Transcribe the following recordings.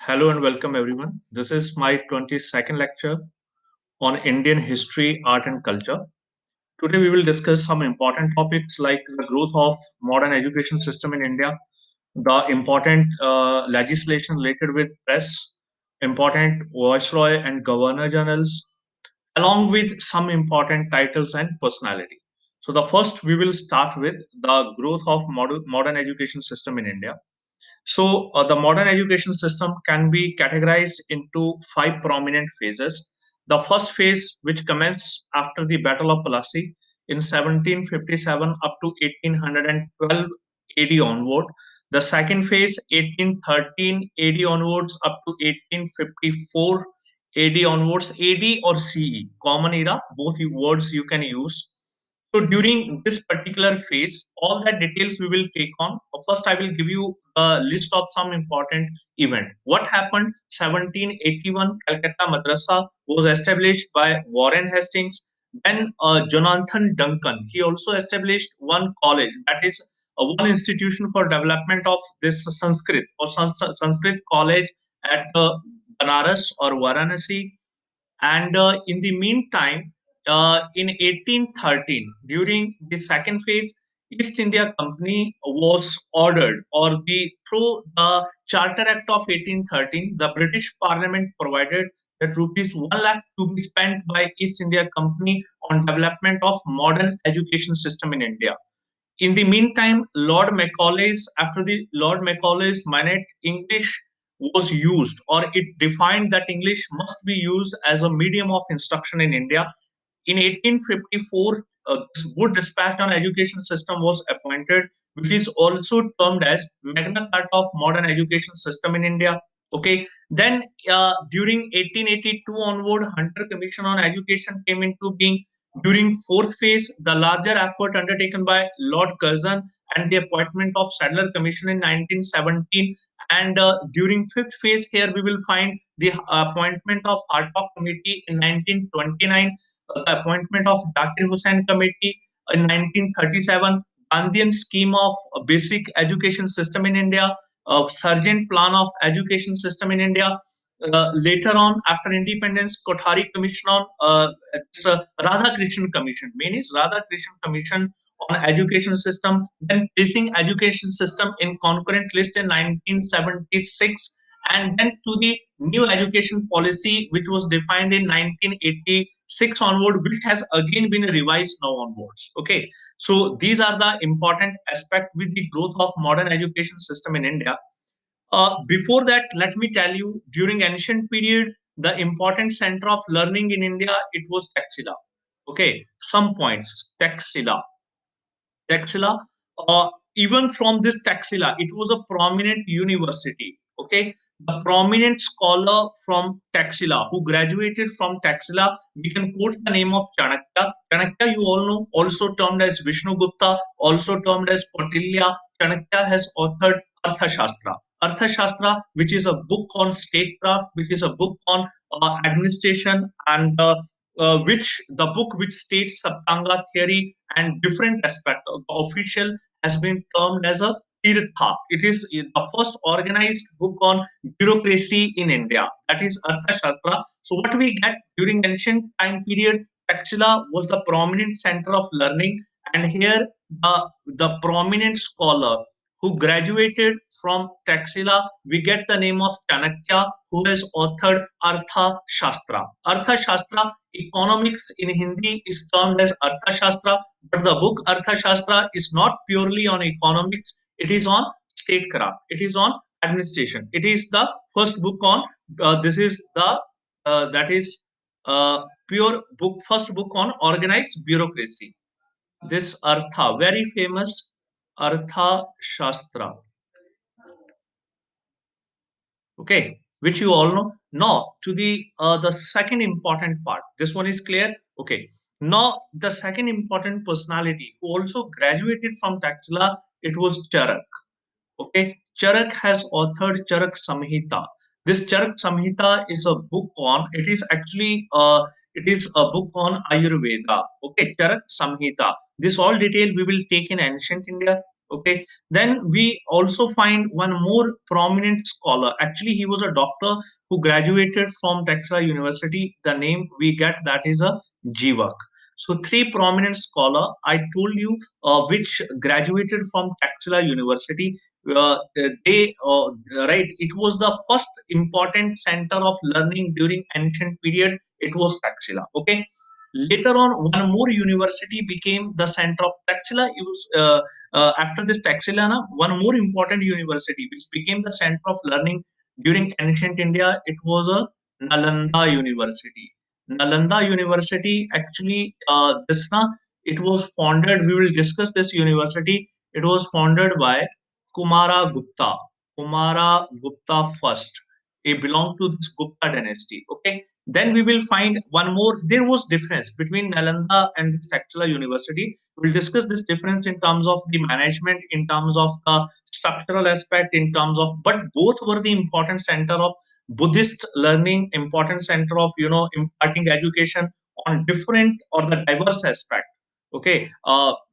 Hello and welcome everyone. This is my 22nd lecture on Indian history, art and culture. Today we will discuss some important topics like the growth of modern education system in India, the important legislation related with press, important viceroy and governor generals, along with some important titles and personality. So the first we will start with the growth of modern education system in India. So, the modern education system can be categorized into five prominent phases. The first phase, which commenced after the Battle of Plassey in 1757 up to 1812 AD onward. The second phase, 1813 AD onwards up to 1854 AD onwards, AD or CE, common era, both words you can use. So during this particular phase, all the details we will take on. First, I will give you a list of some important event. What happened? 1781 Calcutta Madrasa was established by Warren Hastings. Then Jonathan Duncan. He also established one college, that is one institution for development of this Sanskrit or Sanskrit college at Banaras or Varanasi. And in the meantime, in 1813, during the second phase, East India Company was ordered, or through the Charter Act of 1813, the British Parliament provided that rupees 1 lakh to be spent by East India Company on development of modern education system in India. In the meantime, after the Lord Macaulay's mandate, English was used, or it defined that English must be used as a medium of instruction in India. In 1854, this Wood Dispatch on Education System was appointed, which is also termed as Magna Carta of Modern Education System in India. Okay, then during 1882 onward, Hunter Commission on Education came into being. During fourth phase, the larger effort undertaken by Lord Curzon and the appointment of Sadler Commission in 1917. And during fifth phase, here we will find the appointment of Hartog Committee in 1929, the appointment of Zakir Hussain Committee in 1937, Gandhian scheme of basic education system in India, Sargent plan of education system in India. Later on, after independence, Kothari Commission on Radha Krishnan Commission. Main is Radha Krishnan Commission on education system. Then placing education system in concurrent list in 1976, and then to the new education policy which was defined in 1986 onward, which has again been revised now onwards. Okay, so these are the important aspect with the growth of modern education system in India. Before that, let me tell you, during ancient period, the important center of learning in India, it was Taxila. Okay, some points. Taxila. Even from this Taxila, it was a prominent university. Okay, the prominent scholar from Taxila who graduated from Taxila, we can quote the name of Chanakya. Chanakya, you all know, also termed as Vishnu Gupta, also termed as Kautilya. Chanakya has authored Arthashastra. Arthashastra, which is a book on statecraft, which is a book on administration, and which the book which states Saptanga theory and different aspect of the official has been termed as a Tirtha. It is the first organized book on bureaucracy in India. That is Arthashastra. So what we get during ancient time period, Taxila was the prominent center of learning, and here the prominent scholar who graduated from Taxila, we get the name of Chanakya, who has authored Artha Shastra. Artha Shastra, economics in Hindi is termed as Artha Shastra, but the book Artha Shastra is not purely on economics, it is on statecraft, it is on administration. It is the first book on, this is the, that is pure book, first book on organized bureaucracy. This Artha, very famous Artha Shastra. Okay, which you all know. Now to the second important part. This one is clear. Okay. Now the second important personality who also graduated from Taxila, it was Charak. Okay, Charak has authored Charak Samhita. This Charak Samhita is a book on. It is actually it is a book on Ayurveda. Okay, Charak Samhita. This all detail we will take in ancient India. Okay, then we also find one more prominent scholar. Actually, he was a doctor who graduated from Texas University. The name we get that is a Jivak. So three prominent scholar. I told you which graduated from Texas University. They right. It was the first important center of learning during ancient period. It was Taxila. Okay. Later on, one more university became the center of Taxila. After this Taxila, one more important university which became the center of learning during ancient India, it was a Nalanda University. Nalanda University actually, it was founded. We will discuss this university. It was founded by Kumara Gupta. Kumara Gupta first. He belonged to this Gupta dynasty. Okay, then we will find one more. There was difference between Nalanda and this Taxila University. We'll discuss this difference in terms of the management, in terms of the structural aspect, in terms of, but both were the important center of Buddhist learning, important center of imparting education on different or the diverse aspect. Okay,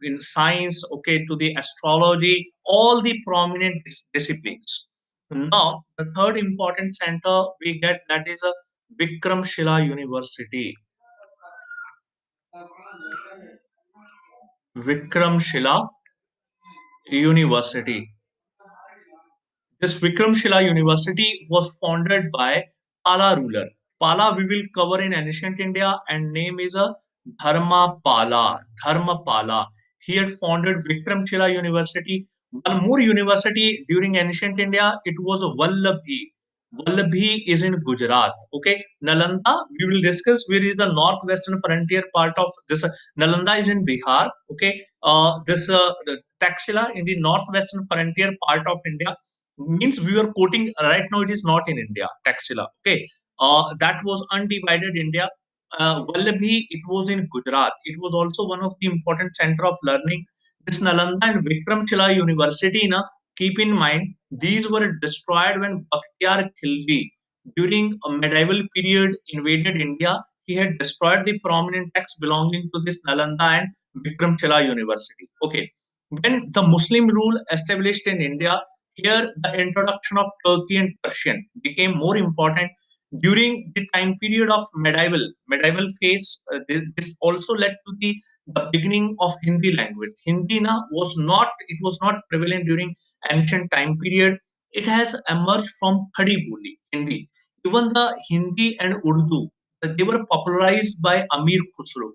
in science, okay, to the astrology, all the prominent disciplines. Now, the third important center we get that is a Vikramshila University. Vikramshila University. This Vikramshila University was founded by Pala ruler. Pala we will cover in ancient India and name is a Dharmapala. Dharmapala. He had founded Vikramshila University. One more university during ancient India, it was Vallabhi. Vallabhi is in Gujarat. Okay, Nalanda, we will discuss where is the northwestern frontier part of this. Nalanda is in Bihar. Okay, this Taxila in the northwestern frontier part of India means we were quoting right now. It is not in India. Taxila. Okay, that was undivided India. Vallabhi, it was in Gujarat. It was also one of the important center of learning. This Nalanda and Vikramshila University, na, keep in mind, these were destroyed when Bakhtiyar Khilji, during a medieval period, invaded India. He had destroyed the prominent texts belonging to this Nalanda and Vikramshila University. Okay. When the Muslim rule established in India, here the introduction of Turkey and Persian became more important during the time period of medieval phase. This also led to the beginning of Hindi language. Hindi na was not prevalent during ancient time period. It has emerged from Khadi Boli, Hindi. Even the Hindi and Urdu, they were popularized by Amir Khusro.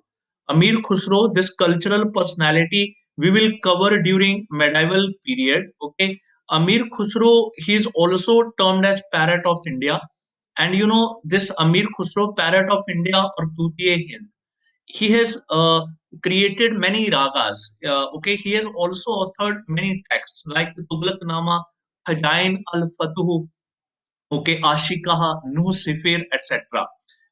Amir Khusro, this cultural personality, we will cover during medieval period. Okay, Amir Khusro, he is also termed as parrot of India, and this Amir Khusro, parrot of India or Tutiye Hind, he has created many ragas. Okay, he has also authored many texts like the Tughlaqnama, Khajain al-Fatuh, okay, Ashikaha, Nuh Sifir, etc.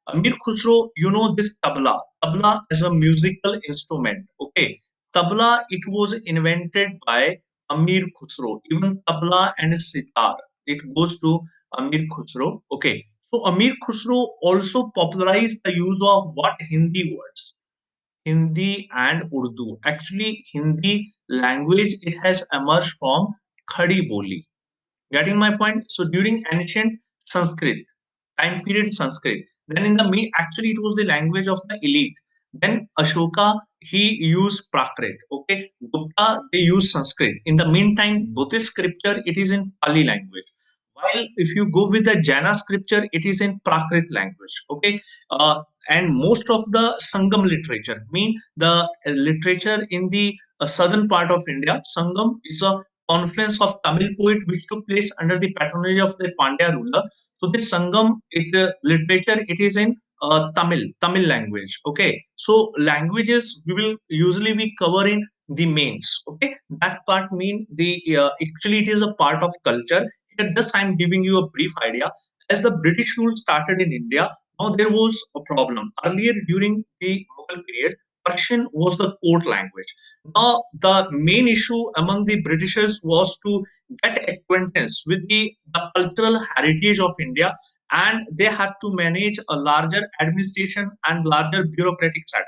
Amir Khusro, this tabla. Tabla is a musical instrument. Okay, tabla, it was invented by Amir Khusro. Even tabla and sitar, it goes to Amir Khusro. Okay, so Amir Khusro also popularized the use of what Hindi words, Hindi and Urdu. Actually, Hindi language it has emerged from Khadi Boli. Getting my point? So during ancient Sanskrit, time period Sanskrit, then in the actually it was the language of the elite. Then Ashoka, he used Prakrit. Okay, Gupta, they used Sanskrit. In the meantime, Buddhist scripture, it is in Pali language. While if you go with the Jaina scripture, it is in Prakrit language. Okay, and most of the Sangam literature, mean the literature in the southern part of India, Sangam is a confluence of Tamil poet which took place under the patronage of the Pandya ruler. So this Sangam, literature, it is in Tamil language. Okay, so languages we will usually be covering the mains. Okay, that part mean the actually it is a part of culture. Here, just I'm giving you a brief idea. As the British rule started in India, now there was a problem. Earlier during the Mughal period, Persian was the court language. Now, the main issue among the Britishers was to get acquaintance with the cultural heritage of India, and they had to manage a larger administration and larger bureaucratic setup.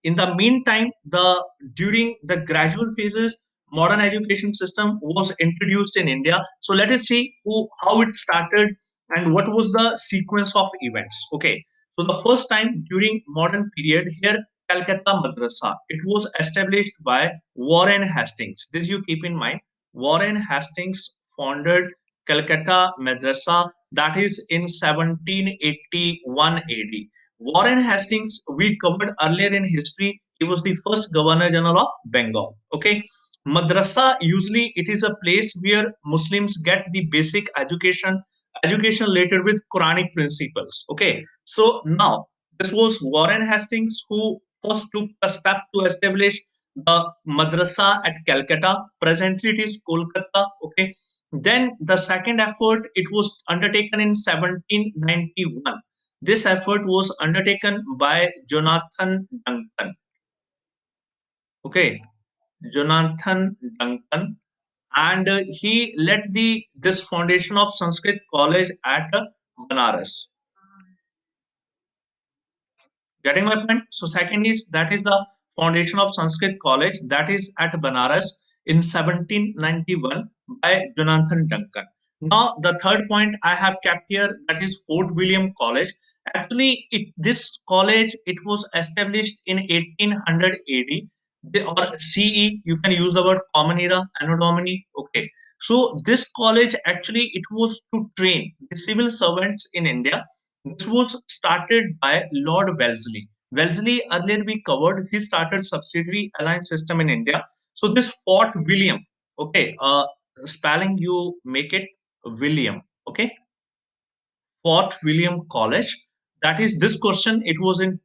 In the meantime, the during the gradual phases, modern education system was introduced in India. So let us see how it started and what was the sequence of events. Okay, so the first time during modern period here, Calcutta Madrasa, it was established by Warren Hastings. This you keep in mind. Warren Hastings founded Calcutta Madrasa, that is in 1781 AD. Warren Hastings, we covered earlier in history, he was the first Governor General of Bengal. Okay, madrasa usually it is a place where Muslims get the basic education related with Quranic principles. Okay, so now this was Warren Hastings who first took a step to establish the madrasa at Calcutta. Presently, it is Kolkata. Okay, then the second effort it was undertaken in 1791. This effort was undertaken by Jonathan Duncan. Okay, Jonathan Duncan, and he led the this foundation of Sanskrit College at Banaras. Getting my point? So second is that is the foundation of Sanskrit College that is at Banaras in 1791 by Jonathan Duncan. Now the third point I have kept here that is Fort William College. Actually, this college it was established in 1800 AD or CE. You can use the word Common Era, Anno Domini. Okay. So this college actually it was to train the civil servants in India. This was started by Lord Wellesley. Wellesley, earlier we covered, he started subsidiary alliance system in India. So this Fort William, okay, spelling you make it William, okay, Fort William College. That is this question. It was in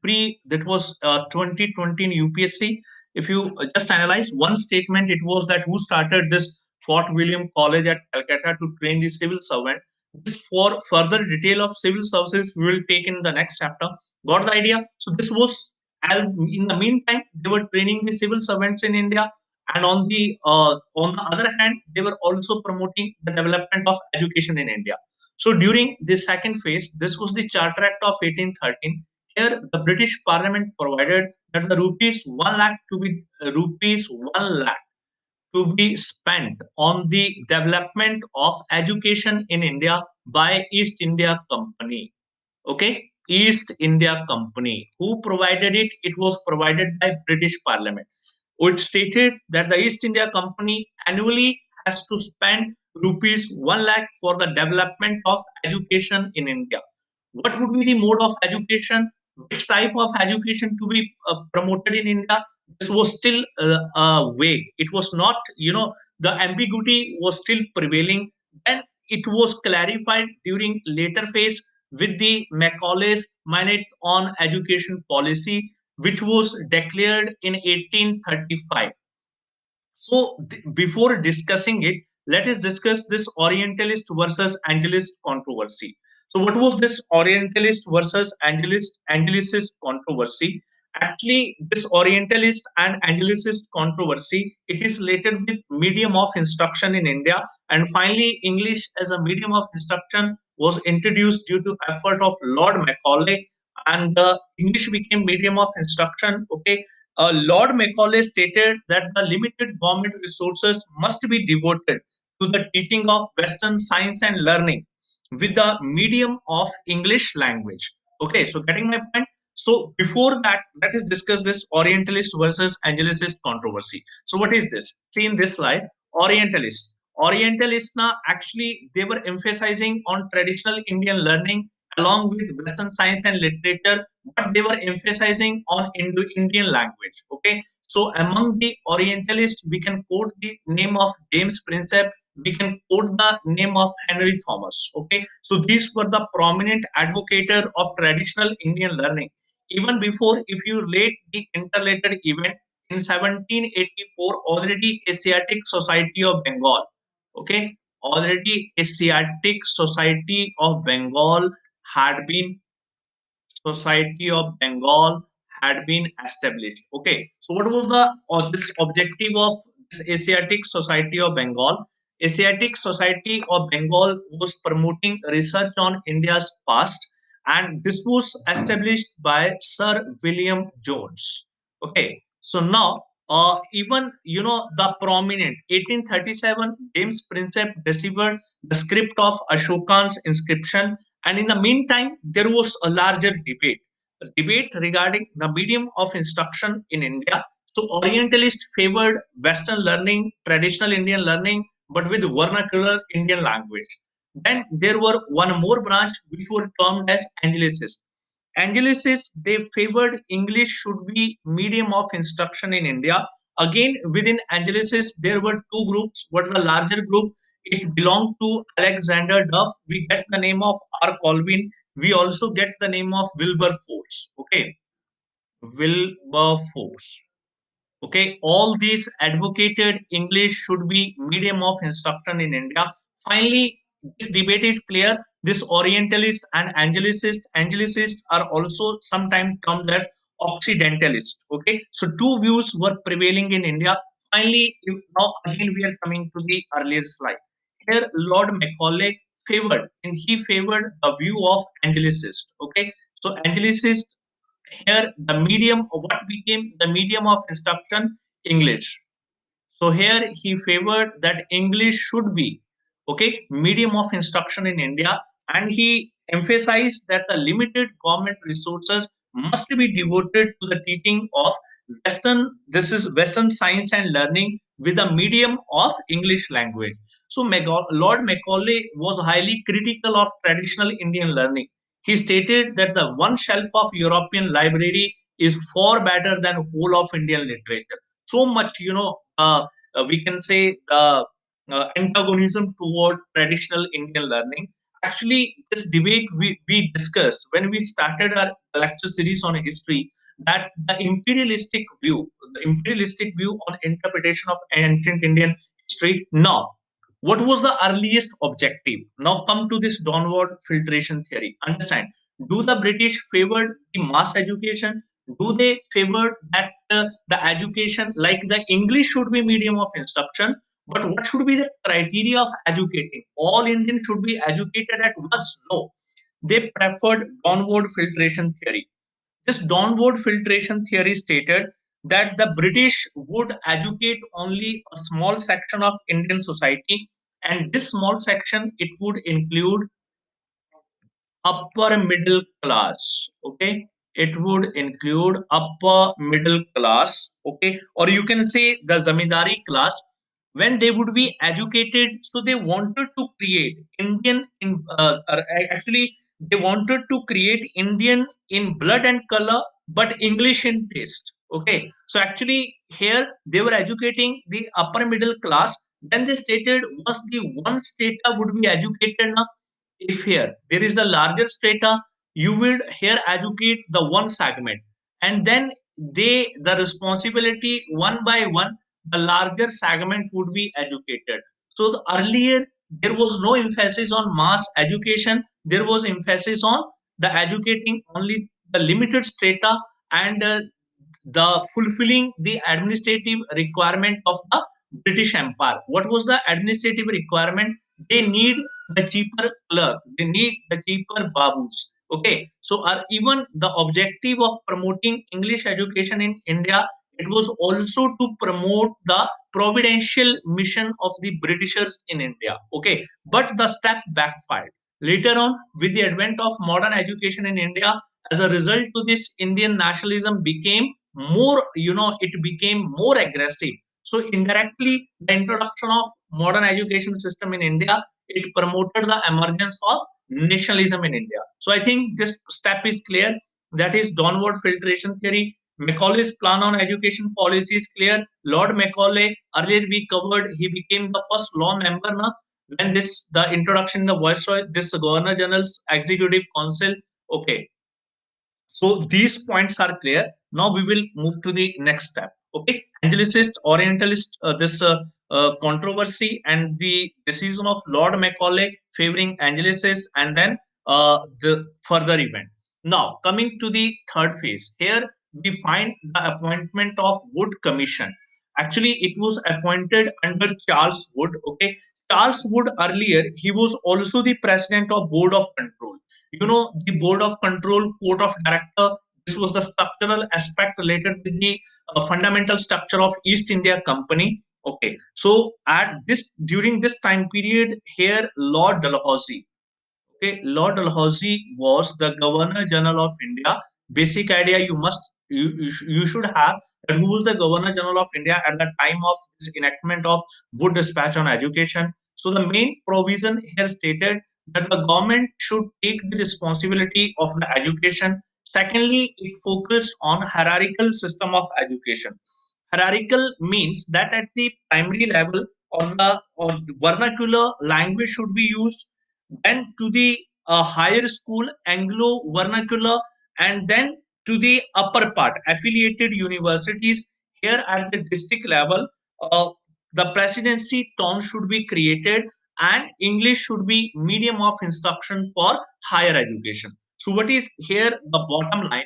that was 2020 in UPSC. If you just analyze one statement, it was that who started this Fort William College at Calcutta to train the civil servant. This for further detail of civil services we will take in the next chapter. Got the idea? So this was as in the meantime they were training the civil servants in India, and on the other hand they were also promoting the development of education in India. So during this second phase, this was the Charter Act of 1813. Here, the British Parliament provided that the rupees 1 lakh to be rupees 1 lakh to be spent on the development of education in India by East India Company. Okay, East India Company. Who provided it? It was provided by British Parliament. It stated that the East India Company annually has to spend rupees 1 lakh for the development of education in India. What would be the mode of education? Which type of education to be promoted in India? This was still vague. It was not, the ambiguity was still prevailing. Then it was clarified during later phase with the Macaulay's Mandate on Education Policy, which was declared in 1835. So, before discussing it, let us discuss this Orientalist versus Angelist controversy. So, what was this Orientalist versus Angelicist controversy? Actually, this Orientalist and Angelicist controversy it is related with medium of instruction in India, and finally, English as a medium of instruction was introduced due to effort of Lord Macaulay, and the English became medium of instruction. Okay, Lord Macaulay stated that the limited government resources must be devoted to the teaching of Western science and learning with the medium of English language. Okay, so getting my point. So before that, let us discuss this Orientalist versus Angelicist controversy. So what is this? See in this slide, Orientalist. Orientalists na actually they were emphasizing on traditional Indian learning along with Western science and literature, but they were emphasizing on Indian language. Okay, so among the Orientalists, we can quote the name of James Prinsep. We can quote the name of Henry Thomas. Okay, so these were the prominent advocator of traditional Indian learning. Even before, if you relate the interrelated event in 1784, already Asiatic Society of Bengal. Okay, already Asiatic Society of Bengal had been Society of Bengal had been established. Okay, so what was the this objective of this Asiatic Society of Bengal? Asiatic Society of Bengal was promoting research on India's past, and this was established by Sir William Jones. Okay, so now even the prominent 1837 James Prinsep deciphered the script of Ashokan's inscription, and in the meantime there was a larger debate regarding the medium of instruction in India. So Orientalists favored Western learning, traditional Indian learning, but with vernacular Indian language. Then there were one more branch which were termed as Angelicists. Angelicists, they favored English should be medium of instruction in India. Again, within Angelicists, there were two groups. What the larger group? It belonged to Alexander Duff. We get the name of R. Colvin. We also get the name of Wilberforce. Okay, Wilberforce. Okay, all these advocated English should be medium of instruction in India. Finally, this debate is clear. This Orientalist and Angelicist are also sometimes termed as Occidentalist. Okay, so two views were prevailing in India. Finally, now again we are coming to the earlier slide. Here, Lord Macaulay favored the view of Angelicist. Okay, so Angelicist, here the medium, what became the medium of instruction? English. So here he favored that English should be, okay, medium of instruction in India, and he emphasized that the limited government resources must be devoted to the teaching of Western, this is Western science and learning with the medium of English language. So Lord Macaulay was highly critical of traditional Indian learning. He stated that the one shelf of European library is far better than whole of Indian literature. So much, we can say antagonism toward traditional Indian learning. Actually, this debate we discussed when we started our lecture series on history, that the imperialistic view on interpretation of ancient Indian history. Now, what was the earliest objective? Now come to this downward filtration theory. Understand, do the British favored the mass education? Do they favor that the education like the English should be medium of instruction? But what should be the criteria of educating? All Indians should be educated at once? No. They preferred downward filtration theory. This downward filtration theory stated that the British would educate only a small section of Indian society, and this small section it would include upper middle class. Okay, it would include upper middle class. Okay, or you can say the zamindari class. When they would be educated, so they wanted to create Indian in actually they wanted to create Indian in blood and color, but English in taste. Okay, so actually here they were educating the upper middle class. Then they stated once the one strata would be educated now, if here there is the larger strata, you will here educate the one segment, and then the responsibility one by one, the larger segment would be educated. So earlier there was no emphasis on mass education, there was emphasis on the educating only the limited strata, and the fulfilling the administrative requirement of the British Empire. What was the administrative requirement? They need the cheaper clerk, they need the cheaper babus. Okay, so even the objective of promoting English education in India, it was also to promote the providential mission of the Britishers in India. Okay, but the step backfired. Later on, with the advent of modern education in India, as a result to this, Indian nationalism became more, it became more aggressive. So indirectly, the introduction of modern education system in India, it promoted the emergence of nationalism in India. So I think this step is clear. That is downward filtration theory. Macaulay's plan on education policy is clear. Lord Macaulay, earlier we covered, he became the first law member now. When this the introduction in the Viceroy, this Governor General's Executive Council. Okay, so these points are clear. Now we will move to the next step. Okay, Angelicist, Orientalist, this controversy and the decision of Lord Macaulay favoring Angelicist, and then the further event. Now coming to the third phase, here we find the appointment of Wood Commission. Actually, it was appointed under Charles Wood. Okay, Charles Wood earlier he was also the president of Board of Control. The Board of Control, Court of Director, This was the structural aspect related with the fundamental structure of East India Company. Okay, so at this during this time period here, Lord Dalhousie. Okay, Lord Dalhousie was the Governor General of India. Basic idea you should have that who was the Governor General of India at the time of this enactment of Wood Dispatch on education. So the main provision here stated that the government should take the responsibility of the education. Secondly, it focused on hierarchical system of education. Hierarchical means that at the primary level on the on vernacular language should be used, then to the higher school Anglo vernacular, and then to the upper part affiliated universities. Here at the district level, uh, the presidency term should be created, and English should be medium of instruction for higher education. So what is here the bottom line?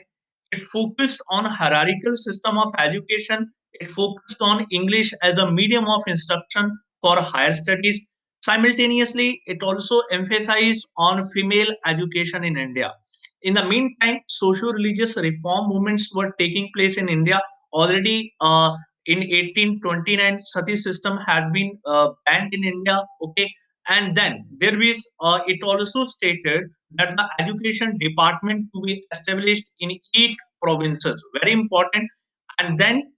It focused on hierarchical system of education. It focused on English as a medium of instruction for higher studies. Simultaneously, it also emphasized on female education in India. In the meantime, socio-religious reform movements were taking place in India. Already in 1829, sati system had been banned in India. Okay, and then there is it also stated that the education department to be established in each provinces. Very important. And then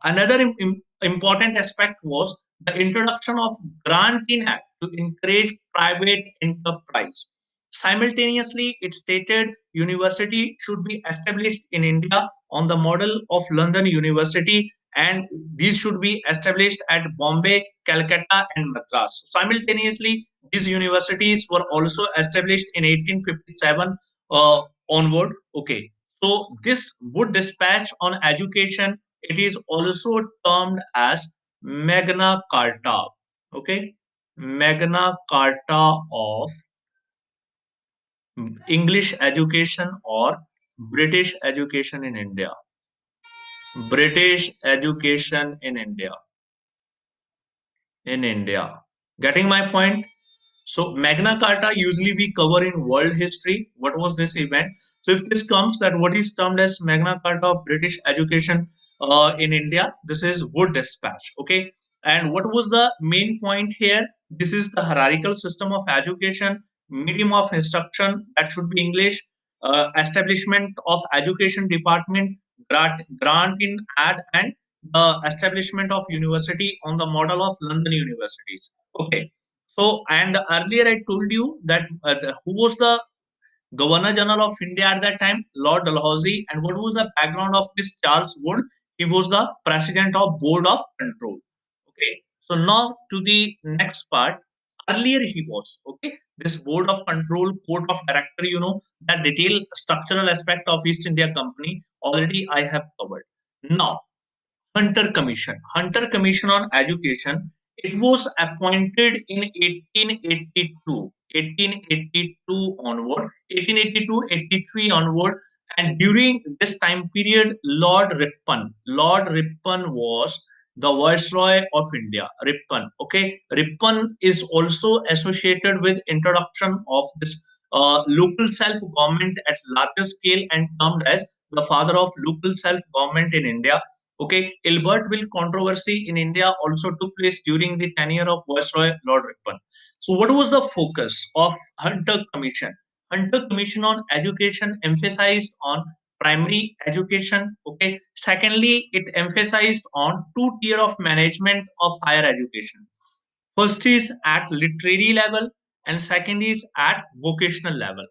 another important aspect was the introduction of Grant-in Act to encourage private enterprise. Simultaneously, it stated university should be established in India on the model of London University, and these should be established at Bombay, Calcutta, and Madras. Simultaneously, these universities were also established in 1857 onward. Okay, so this Wood Dispatch on education, it is also termed as Magna Carta. Okay, Magna Carta of English education or British education in India. British education in India. In India. Getting my point? So Magna Carta usually we cover in world history. What was this event? So if this comes that what is termed as Magna Carta of British education in India, this is Wood Dispatch. Okay, and what was the main point here? This is the hierarchical system of education, medium of instruction that should be English, establishment of education department, grant in ad, and the establishment of university on the model of London universities. Okay, so, and earlier I told you that who was the Governor General of India at that time? Lord Dalhousie. And what was the background of this Charles Wood? He was the President of Board of Control. Okay. So now to the next part. Earlier he was okay. This Board of Control, Court of Director, that detailed structural aspect of East India Company already I have covered. Now Hunter Commission. Hunter Commission on Education. It was appointed in 1882. 1882 onward, 1882-83 onward, and during this time period, Lord Ripon was the Viceroy of India. Ripon, okay, Ripon is also associated with introduction of this local self government at larger scale and termed as the father of local self government in India. Okay, Albertville controversy in India also took place during the tenure of Viceroy Lord Ripon. So, what was the focus of Hunter Commission? Hunter Commission on Education emphasized on primary education. Okay. Secondly, it emphasized on two tier of management of higher education. First is at literary level, and second is at vocational level.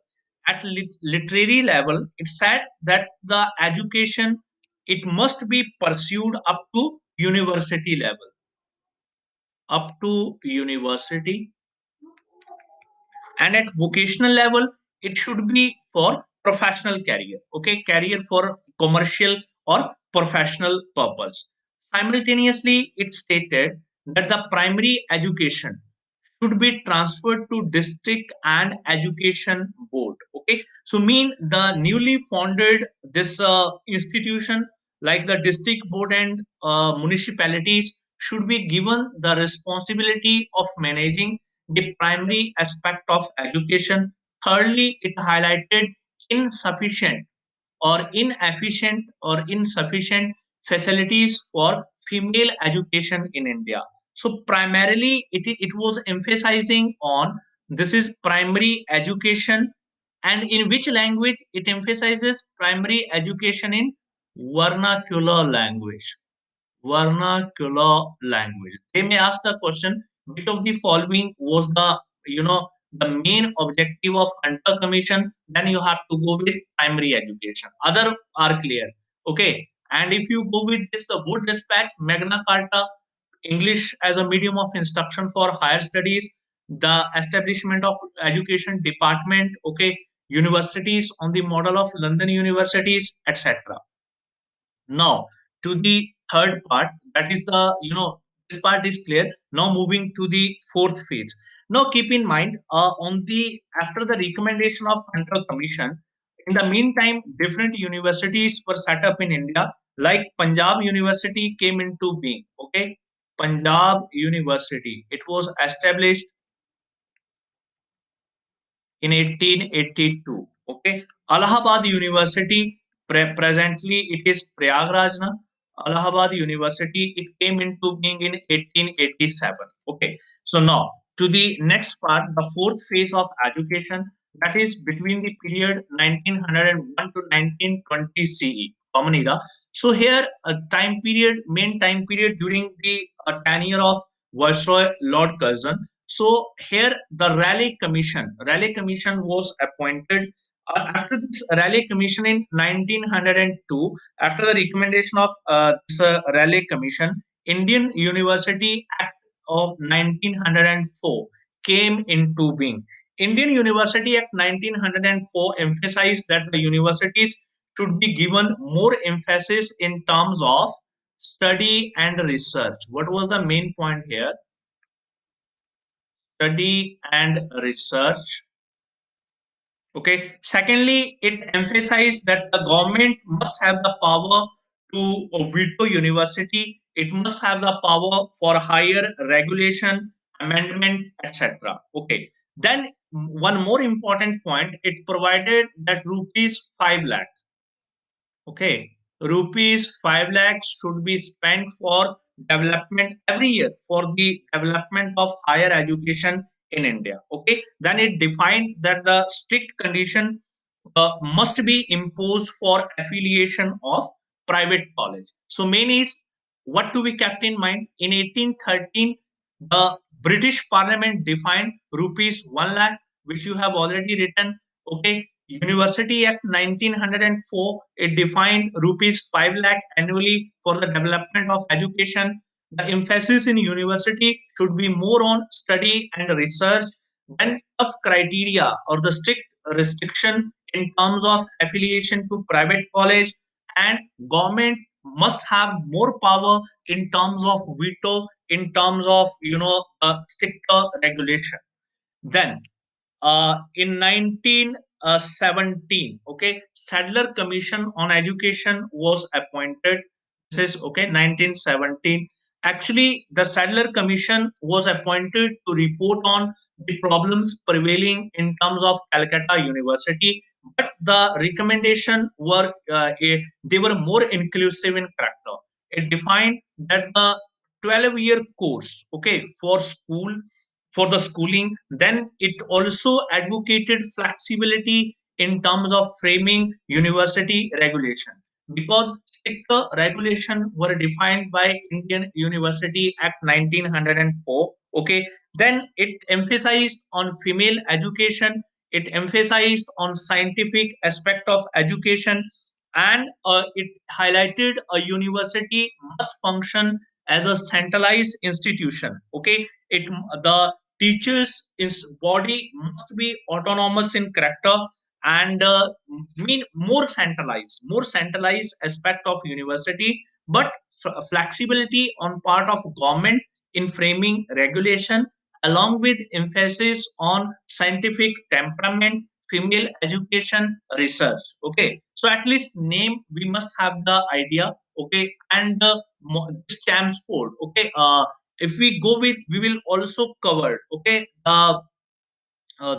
At literary level, it said that the education it must be pursued up to university level, up to university, and at vocational level, it should be for professional career. Okay, career for commercial or professional purpose. Simultaneously, it stated that the primary education should be transferred to district and education board. Okay, so mean the newly founded this institution like the district board and municipalities should be given the responsibility of managing the primary aspect of education. Thirdly, it highlighted insufficient or inefficient or insufficient facilities for female education in India. So primarily it was emphasizing on this is primary education, and in which language it emphasizes primary education in vernacular language. Vernacular language. They may ask the question, which of the following was the the main objective of Hunter Commission? Then you have to go with primary education. Other are clear. Okay. And if you go with this, the Wood Dispatch, Magna Carta, English as a medium of instruction for higher studies, the establishment of education department, okay, universities on the model of London universities, etc. Now, to the third part, that is the, this part is clear. Now, moving to the fourth phase. Now, keep in mind, on the after the recommendation of Hunter Commission, in the meantime, different universities were set up in India, like Punjab University came into being. Okay, Punjab University. It was established in 1882. Okay, Allahabad University, presently it is Prayagraj. Na? Allahabad University, it came into being in 1887. Okay, so now to the next part, the fourth phase of education, that is between the period 1901 to 1920 CE, Common Era. So here, a main time period during the tenure of Viceroy Lord Curzon. So here the Raleigh Commission was appointed. After this Raleigh Commission in 1902, after the recommendation of this Raleigh Commission, Indian University Act of 1904 came into being. Indian University Act 1904 emphasized that the universities should be given more emphasis in terms of study and research. What was the main point here? Study and research. Okay. Secondly, it emphasized that the government must have the power to veto university. It must have the power for higher regulation, amendment, etc. Okay. Then one more important point, it provided that rupees 5 lakh. Okay, rupees 5 lakhs should be spent for development every year for the development of higher education in India. Okay, then it defined that the strict condition must be imposed for affiliation of private college. So, main is what to be kept in mind. In 1813, the British Parliament defined rupees 1 lakh, which you have already written. Okay, University Act 1904, it defined rupees 5 lakh annually for the development of education. The emphasis in university should be more on study and research than tough criteria or the strict restriction in terms of affiliation to private college, and government must have more power in terms of veto, in terms of stricter regulation. Then in 1917, okay, Sadler Commission on Education was appointed. This is okay, 1917. Actually, the Sadler Commission was appointed to report on the problems prevailing in terms of Calcutta University, but the recommendation were they were more inclusive in character. It defined that the 12-year course, okay, for the schooling. Then it also advocated flexibility in terms of framing university regulation, because stricter regulation were defined by Indian University Act 1904. Okay, then it emphasized on female education. It emphasized on scientific aspect of education, and it highlighted a university must function as a centralized institution. Okay, it the teachers is body must be autonomous in character, and mean more centralized aspect of university, but flexibility on part of government in framing regulation, along with emphasis on scientific temperament, female education, research. Okay, so at least name we must have the idea. Okay, and this Chelmsford. Okay, if we go with, we will also cover, okay,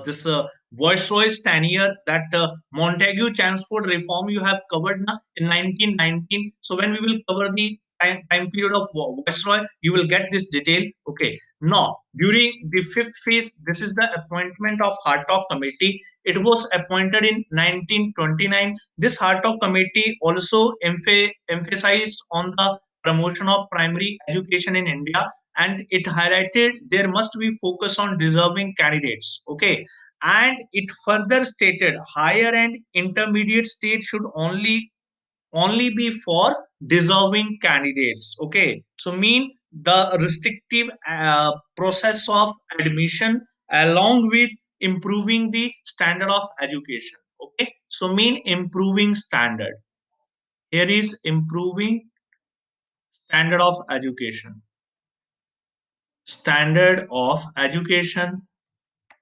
this Viceroy's tenure, that Montagu Chelmsford reform you have covered na, in 1919. So when we will cover the time period of Viceroy, you will get this detail. Okay. Now, during the fifth phase, this is the appointment of Hartog Committee. It was appointed in 1929. This Hartog Committee also emphasized on the promotion of primary education in India, and it highlighted there must be focus on deserving candidates. Okay. And it further stated higher and intermediate state should only be for deserving candidates. Okay. So mean the restrictive process of admission along with improving the standard of education. Okay. So mean improving standard. Here is improving standard of education. Standard of education.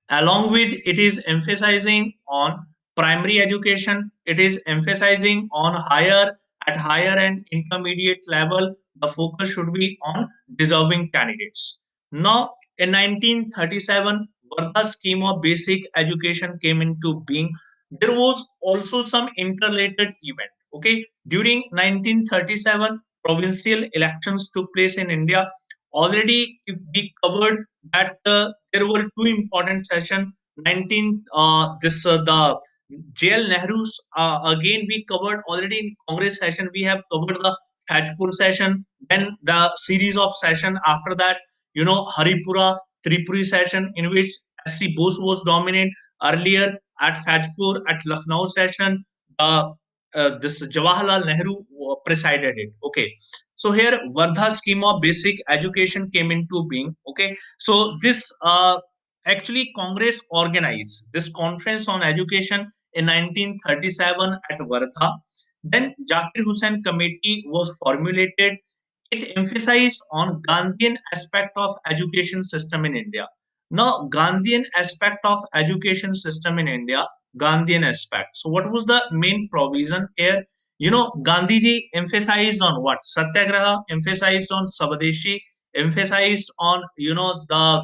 Along with it is emphasizing on primary education, it is emphasizing on higher and intermediate level. The focus should be on deserving candidates. Now, in 1937, Vardha scheme of basic education came into being. There was also some interrelated event. Okay, during 1937, provincial elections took place in India. Already, if we covered that there were two important sessions. 19 this the JL Nehru's again we covered already in Congress session. We have covered the Fajpur session, then the series of session after that. Haripura Tripuri session in which SC Bose was dominant. Earlier at Fajpur at Lucknow session, this Jawaharlal Nehru presided it. Okay, so here Vardha scheme of basic education came into being. Okay, so this actually Congress organized this conference on education in 1937 at Vardha. Then Zakir Hussain Committee was formulated. It emphasized on Gandhian aspect of education system in India. Now, Gandhian aspect of education system in India, Gandhian aspect. So, what was the main provision here? Gandhiji emphasized on what? Satyagraha, emphasized on Swadeshi, emphasized on the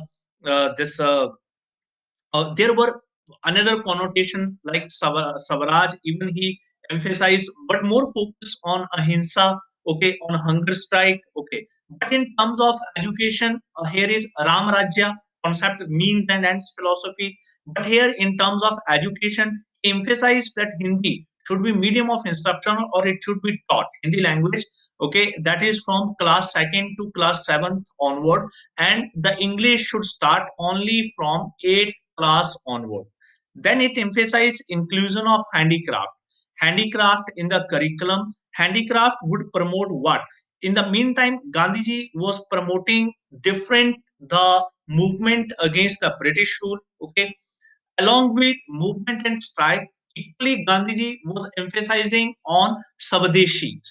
this there were another connotation like Savaraj, even he emphasized, but more focus on ahimsa, okay, on hunger strike, okay. But in terms of education, here is Ram Rajya concept, means and ends philosophy. But here, in terms of education, he emphasized that Hindi should be medium of instruction or it should be taught Hindi language, okay, that is from class second to class seventh onward, and the English should start only from eighth class onward. Then it emphasized inclusion of handicraft. Handicraft in the curriculum. Handicraft would promote what? In the meantime, Gandhiji was promoting different the movement against the British rule. Okay, along with movement and strike, equally Gandhiji was emphasizing on Swadeshi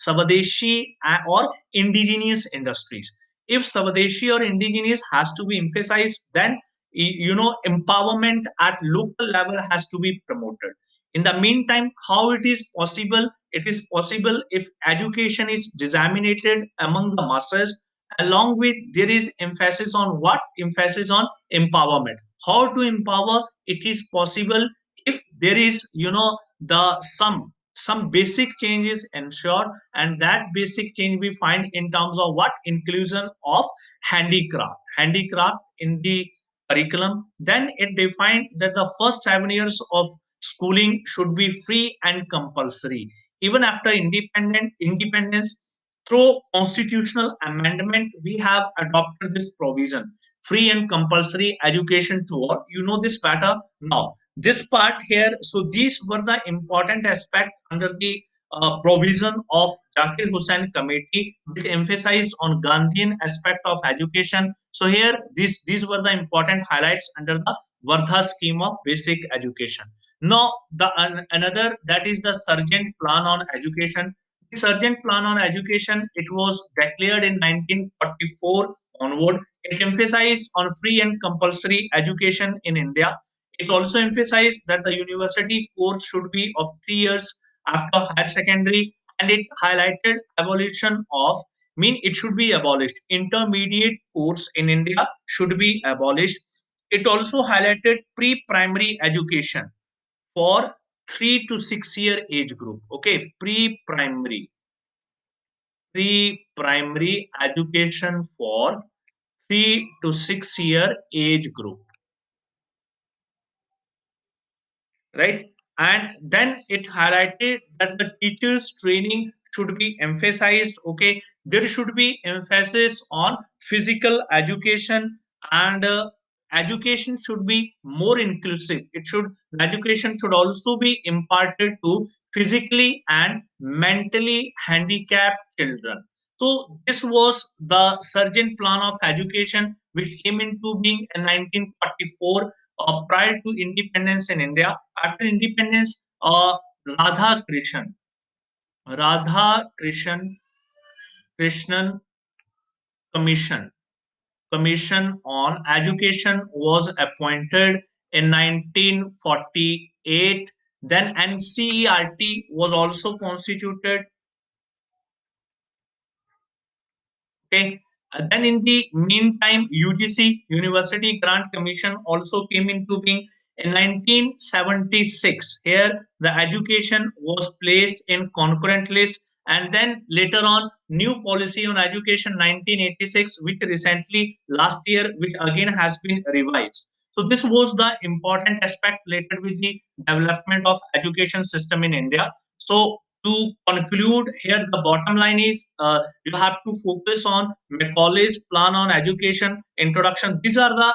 or indigenous industries. If Swadeshi or indigenous has to be emphasized, then empowerment at local level has to be promoted. In the meantime, how it is possible? It is possible if education is disseminated among the masses, along with there is emphasis on what? Emphasis on empowerment. How to empower? It is possible if there is the some basic changes ensured, and that basic change we find in terms of what? Inclusion of handicraft in the curriculum. Then it defined that the first 7 years of schooling should be free and compulsory even after independence. Through constitutional amendment we have adopted this provision, free and compulsory education to all. You know this better now. This part here, so these were the important aspect under the provision of Zakir Hussain Committee, which emphasized on Gandhian aspect of education. So here, these were the important highlights under the Vardha scheme of basic education. Now, another, that is the Sargent Plan on Education. The Sargent Plan on Education, it was declared in 1944 onward. It emphasized on free and compulsory education in India. It also emphasized that the university course should be of 3 years after higher secondary, and it highlighted abolition of, mean it should be abolished. Intermediate course in India should be abolished. it also highlighted pre-primary education for 3 to 6 year age group. Okay, pre-primary education for 3 to 6 year age group, right? And then it highlighted that the teachers training should be emphasized. Okay, there should be emphasis on physical education, and education should be more inclusive. It should Education should also be imparted to physically and mentally handicapped children. So this was the surgeon plan of education which came into being in 1944, prior to independence in India. After independence, Radha Krishan, Radha Krishan, Krishnan Commission, Commission on Education was appointed in 1948. Then NCERT was also constituted. Okay. Then in the meantime, UGC, University Grant Commission, also came into being in 1976. Here, the education was placed in concurrent list, and then later on, new policy on education 1986, which recently last year, which again has been revised. So this was the important aspect related with the development of education system in India. So to conclude here, the bottom line is, you have to focus on Macaulay's plan on education introduction. These are the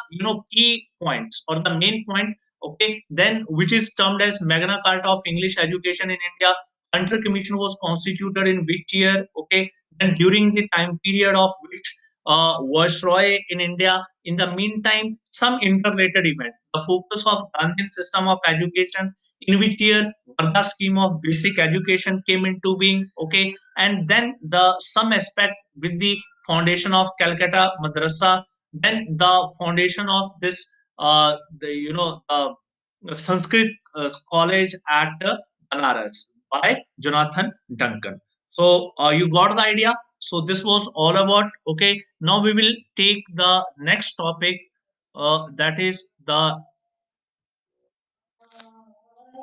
key points or the main point. Okay, then which is termed as Magna Carta of English education in India. Hunter Commission was constituted in which year? Okay, and during the time period of which Viceroy in India. In the meantime, some interrelated events. The focus of Gandhian system of education, in which year Varda scheme of basic education came into being. Okay, and then the some aspect with the foundation of Calcutta Madrasa, then the foundation of this the Sanskrit college at Banaras by Jonathan Duncan. So you got the idea. So this was all about. Okay, now we will take the next topic, that is the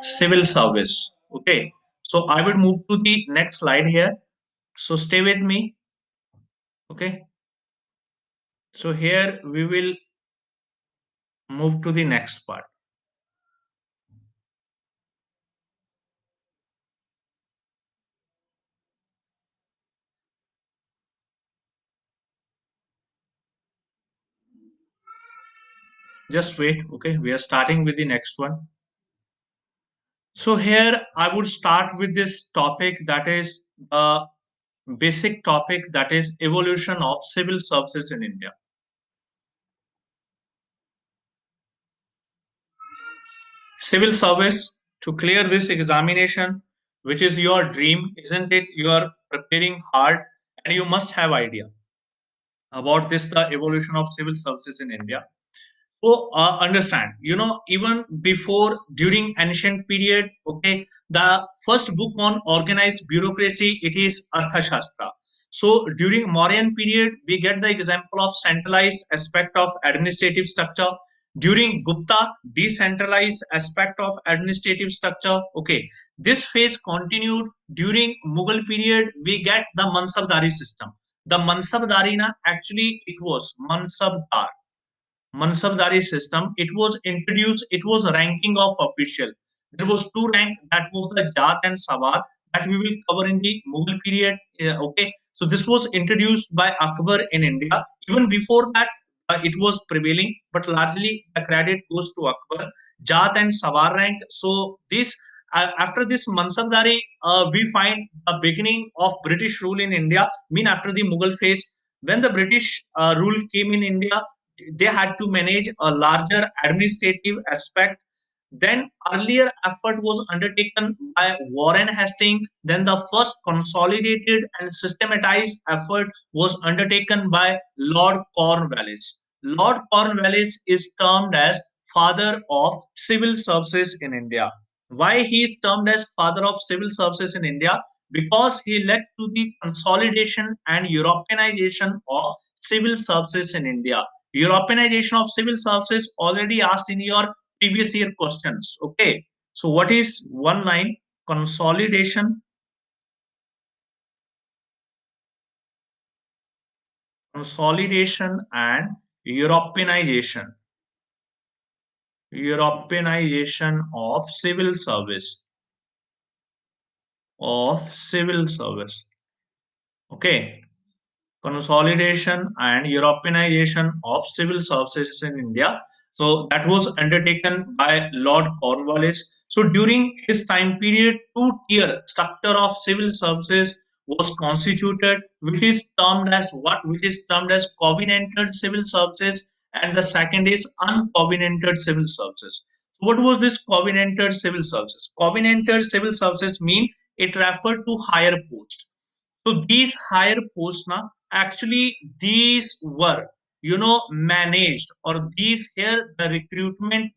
civil service. Okay, so I will move to the next slide here. So stay with me. Okay, so here we will move to the next part. Just wait. Okay, we are starting with the next one. So here I would start with this topic, that is the basic topic, that is evolution of civil services in India. Civil service, to clear this examination, which is your dream, isn't it? You are preparing hard, and you must have idea about this, the evolution of civil services in India. So understand, even before, during ancient period, okay, the first book on organized bureaucracy, it is Arthashastra. So during Mauryan period, we get the example of centralized aspect of administrative structure. During Gupta, decentralized aspect of administrative structure. Okay, this phase continued during Mughal period. We get the Mansabdari system. The Mansabdari, na, actually it was Mansabdar, Mansabdari system. It was introduced. It was ranking of official. There was two rank. That was the Jat and Sawar, that we will cover in the Mughal period. Okay, so this was introduced by Akbar in India. Even before that, it was prevailing, but largely the credit goes to Akbar. Jat and Sawar rank. So this, after this Mansabdari, we find the beginning of British rule in India. Mean after the Mughal phase, when the British rule came in India, they had to manage a larger administrative aspect. Then earlier effort was undertaken by Warren Hastings. Then the first consolidated and systematized effort was undertaken by Lord Cornwallis. Lord Cornwallis is termed as father of civil services in India. Why he is termed as father of civil services in India? Because he led to the consolidation and Europeanization of civil services in India. Europeanization of civil services already asked in your previous year questions. Okay. So what is one line? Consolidation, consolidation and Europeanization. Europeanization of civil service. Okay. Consolidation and Europeanization of civil services in India. So that was undertaken by Lord Cornwallis. So during his time period, two-tier structure of civil services was constituted, which is termed as what? Which is termed as covenanted civil services, and the second is uncovenanted civil services. So what was this covenanted civil services? Covenanted civil services mean it referred to higher posts. So these higher posts now actually these were managed, or these here the recruitment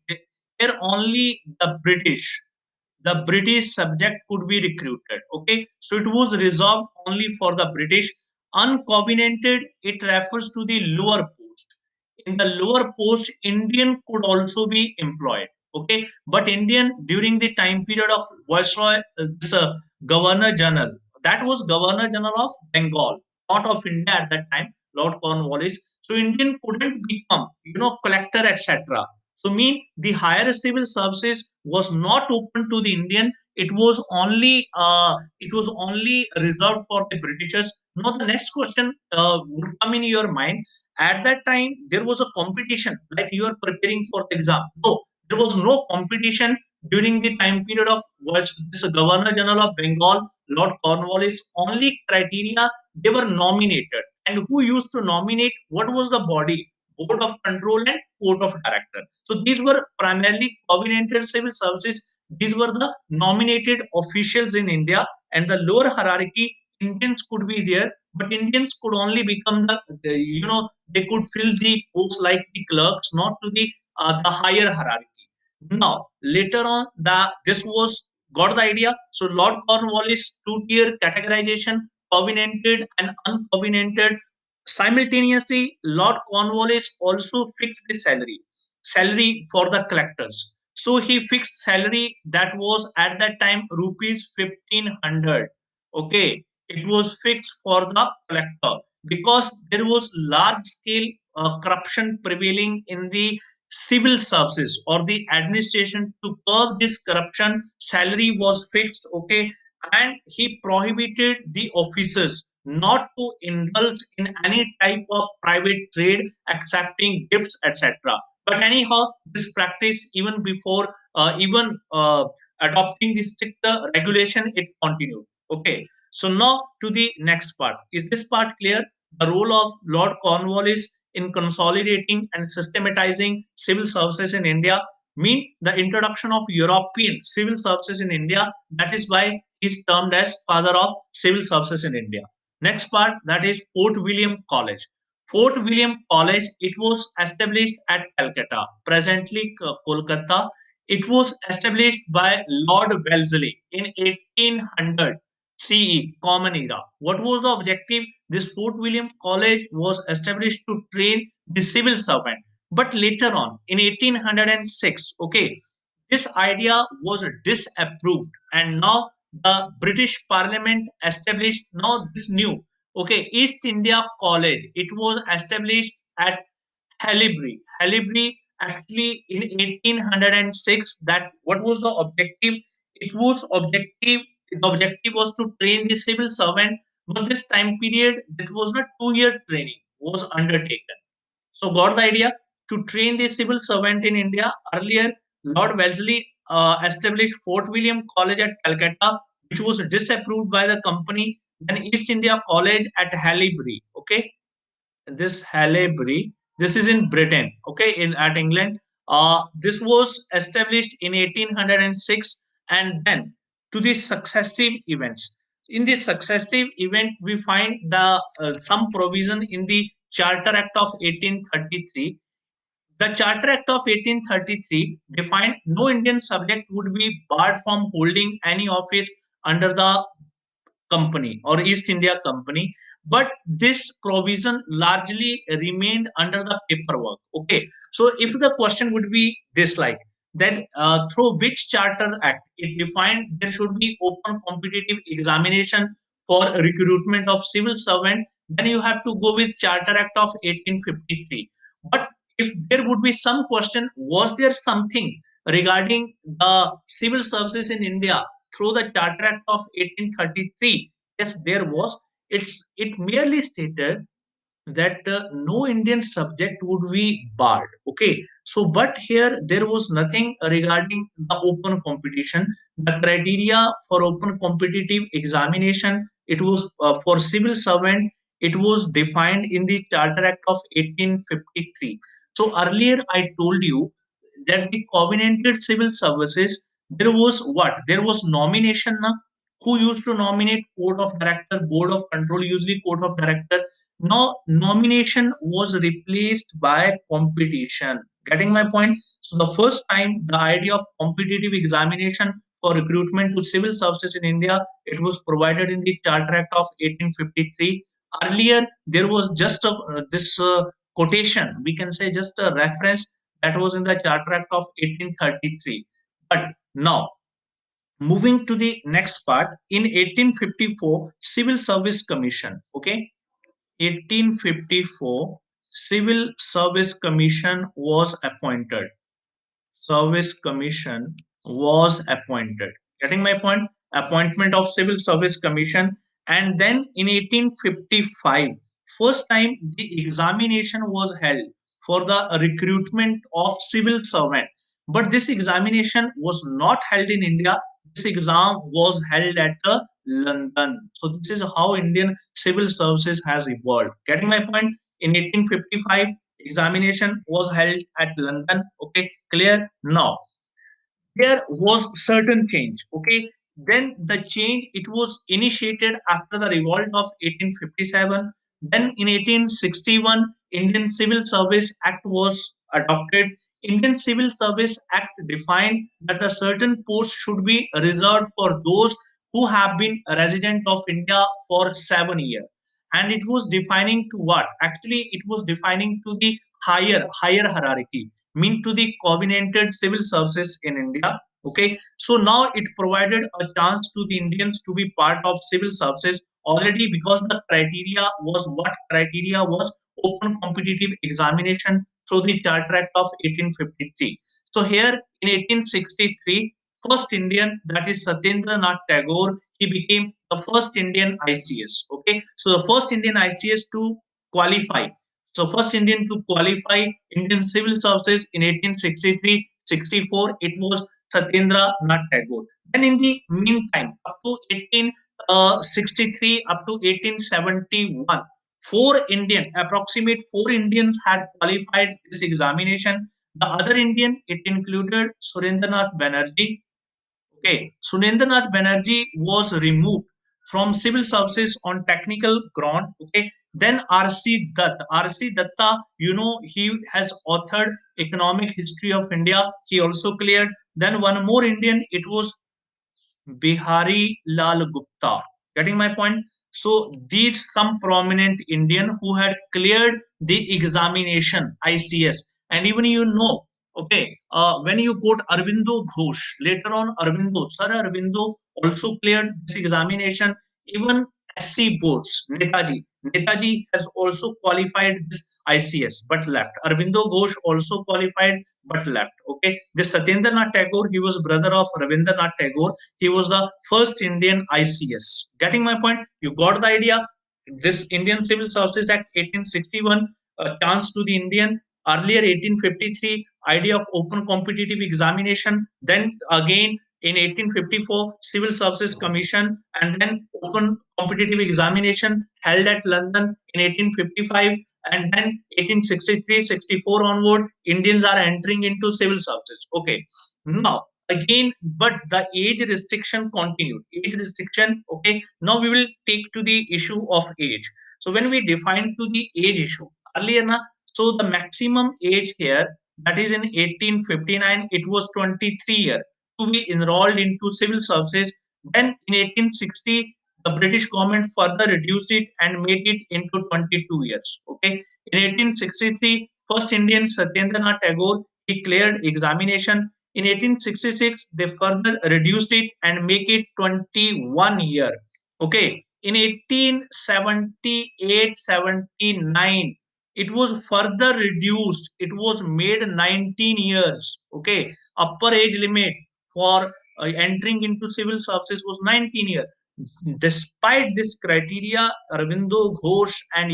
here only the British subject could be recruited. Okay, so it was reserved only for the British. Uncovenanted, it refers to the lower post. In the lower post, Indian could also be employed. Okay, but Indian during the time period of Viceroy, this Governor General, that was Governor General of Bengal, not of India at that time, Lord Cornwallis. So Indian couldn't become, collector, etc. So mean the higher civil services was not open to the Indian. It was only reserved for the Britishers. Now the next question would come in your mind. At that time, there was a competition, like you are preparing for the exam. No, there was no competition during the time period of was this Governor General of Bengal, Lord Cornwallis. Only criteria, they were nominated, and who used to nominate? What was the body? Board of Control and Court of Director. So these were primarily covenanted civil services. These were the nominated officials in India, and the lower hierarchy Indians could be there, but Indians could only become they could fill the posts like the clerks, not to the higher hierarchy. Now later on, the this was got the idea. So Lord Cornwallis two-tier categorization, covenanted and uncovenanted. Simultaneously, Lord Cornwallis also fixed the salary for the collectors. So he fixed salary that was at that time rupees 1500. Okay, it was fixed for the collector because there was large scale corruption prevailing in the civil services or the administration. To curb this corruption, salary was fixed. Okay, and he prohibited the officers not to indulge in any type of private trade, accepting gifts, etc. But anyhow, this practice, even before even adopting the stricter regulation, it continued. Okay, so now to the next part. Is this part clear? The role of Lord Cornwallis in consolidating and systematizing civil services in India mean the introduction of European civil services in India. That is why he is termed as father of civil services in India. Next part, that is Fort William College. Fort William College, it was established at Calcutta, presently Kolkata. It was established by Lord Wellesley in 1800 CE, Common Era. What was the objective? This Fort William College was established to train the civil servant. But later on, in 1806, okay, this idea was disapproved, and now the British Parliament established now this new, okay, East India College. It was established at Halibri. Halibri actually in 1806. That what was the objective? It was objective. The objective was to train the civil servant. But this time period, it was not 2 year training was undertaken. So got the idea to train the civil servant in India. Earlier, Lord Wellesley established Fort William College at Calcutta, which was disapproved by the company. Then East India College at Halibri. Okay, this Hallebury. This is in Britain, okay, in at England. This was established in 1806, and then to the successive events. In the successive event, we find the some provision in the Charter Act of 1833. The Charter Act of 1833 defined no Indian subject would be barred from holding any office under the Company or East India Company, but this provision largely remained under the paperwork. Okay, so if the question would be this like that, through which Charter Act it defined there should be open competitive examination for recruitment of civil servant, then you have to go with Charter Act of 1853. But if there would be some question, was there something regarding the civil services in India through the Charter Act of 1833? Yes, there was. It merely stated that no Indian subject would be barred. Okay, so but here there was nothing regarding the open competition. The criteria for open competitive examination, it was for civil servant. It was defined in the Charter Act of 1853. So earlier I told you that the covenanted civil services, there was what? There was nomination. Na? Who used to nominate? Court of director, board of control, usually court of director. Now nomination was replaced by competition. Getting my point? So the first time the idea of competitive examination for recruitment to civil services in India, it was provided in the Charter Act of 1853. Earlier, there was just this quotation, we can say just a reference that was in the Charter Act of 1833. But now, moving to the next part, in 1854, Civil Service Commission, okay, 1854, Civil Service Commission was appointed. Service Commission was appointed. Getting my point? Appointment of Civil Service Commission. And then in 1855, first time the examination was held for the recruitment of civil servant. But this examination was not held in India. This exam was held at London. So this is how Indian civil services has evolved. Getting my point? In 1855, examination was held at London. Okay, clear? Now there was certain change. Okay, then the change, it was initiated after the revolt of 1857. Then in 1861, Indian Civil Service Act was adopted. Indian Civil Service Act defined that a certain post should be reserved for those who have been a resident of India for 7 years. And it was defining to what? Actually, it was defining to the higher hierarchy, mean to the covenanted civil services in India. Okay, so now it provided a chance to the Indians to be part of civil services already, because the criteria was what? Criteria was open competitive examination through the Charter Act of 1853. So here in 1863, first Indian, that is Satyendra Nath Tagore, he became the first Indian ICS. Okay, so the first Indian ICS to qualify. So first Indian to qualify Indian civil services in 1863, 64, it was Satyendra Nath Tagore. Then in the meantime, up to 1863, up to 1871, approximate four Indians had qualified this examination. The other Indian, it included Surendranath Banerjee. Okay, Surendranath Banerjee was removed from civil services on technical ground. Okay, then R.C. Dutt. R.C. Datta, he has authored Economic History of India. He also cleared. Then one more Indian, it was Bihari Lal Gupta. Getting my point? So these some prominent Indian who had cleared the examination ICS, and even okay, when you quote Arvindo Ghosh later on, Sir Arvindo also cleared this examination. Even SC boards, Netaji has also qualified this ICS but left. Arvindo Ghosh also qualified but left. Okay, this Satyendranath Tagore, he was brother of Ravindranath Tagore. He was the first Indian ICS. Getting my point? You got the idea? This Indian Civil Services Act 1861, a chance to the Indian. Earlier 1853, idea of open competitive examination. Then again in 1854, Civil Services Commission, and then open competitive examination held at London in 1855, and then 1863, 64 onward, Indians are entering into civil services. Okay, now again, but the age restriction continued. Age restriction. Okay, now we will take to the issue of age. So when we define to the age issue earlier, na, so the maximum age here, that is in 1859, it was 23 years to be enrolled into civil services. Then in 1860, the British government further reduced it and made it into 22 years. Okay. In 1863, first Indian Satyendranath Tagore, he cleared examination. In 1866, they further reduced it and make it 21 year. Okay. In 1878, 79, it was further reduced. It was made 19 years. Okay. Upper age limit for entering into civil services was 19 years. Despite this criteria, Arvindo Ghosh and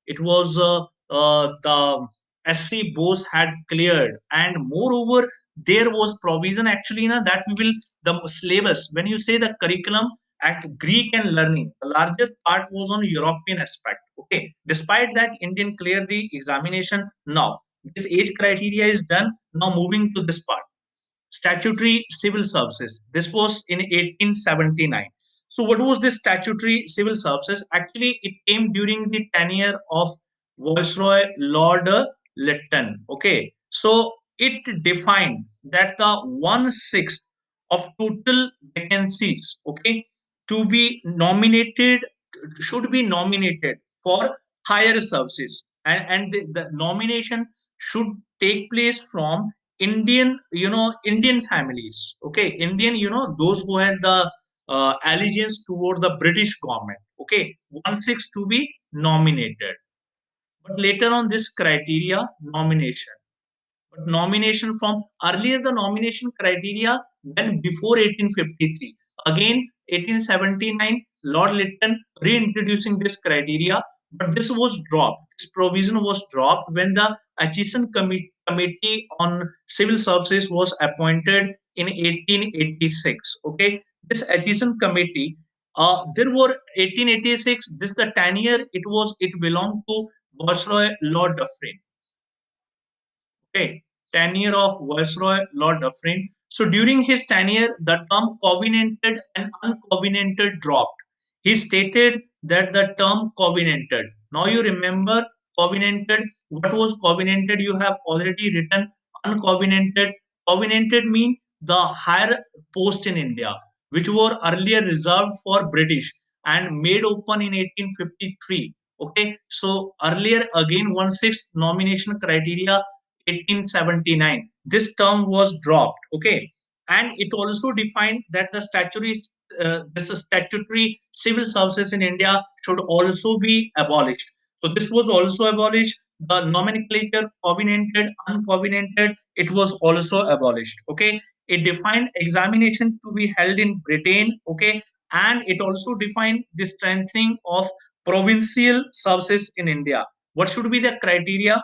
it was the SC Bose had cleared, and moreover, there was provision actually that we will the syllabus. When you say the curriculum at Greek and learning, the larger part was on European aspect. Okay, despite that, Indian cleared the examination. Now this age criteria is done. Now moving to this part, statutory civil services. This was in 1879. So, what was this statutory civil services? Actually, it came during the tenure of Viceroy Lord Lytton. Okay, so it defined that the 1/6 of total vacancies, okay, to be nominated should be nominated for higher services, and the nomination should take place from Indian families. Okay, Indian, those who had the allegiance toward the British government. Okay, 1/6 to be nominated. But later on, this criteria nomination. But nomination from earlier, the nomination criteria when before 1853. Again, 1879, Lord Lytton reintroducing this criteria, but this was dropped. This provision was dropped when the Atchison Committee on Civil Services was appointed in 1886. Okay, this Atchison Committee, there were 1886. This the tenure. It belonged to Viceroy Lord Dufferin. Okay, tenure of Viceroy Lord Dufferin. So during his tenure, the term covenanted and uncovenanted dropped. He stated that the term covenanted. Now you remember covenanted. What was covenanted? You have already written uncovenanted. Covenanted mean the higher post in India, which were earlier reserved for British and made open in 1853. Okay, so earlier again 1/6 nomination criteria 1879. This term was dropped. Okay, and it also defined that the statutory civil services in India should also be abolished. So this was also abolished. The nomenclature covenanted, uncovenanted, it was also abolished. Okay, it defined examination to be held in Britain. Okay, and it also defined the strengthening of provincial services in India. What should be the criteria?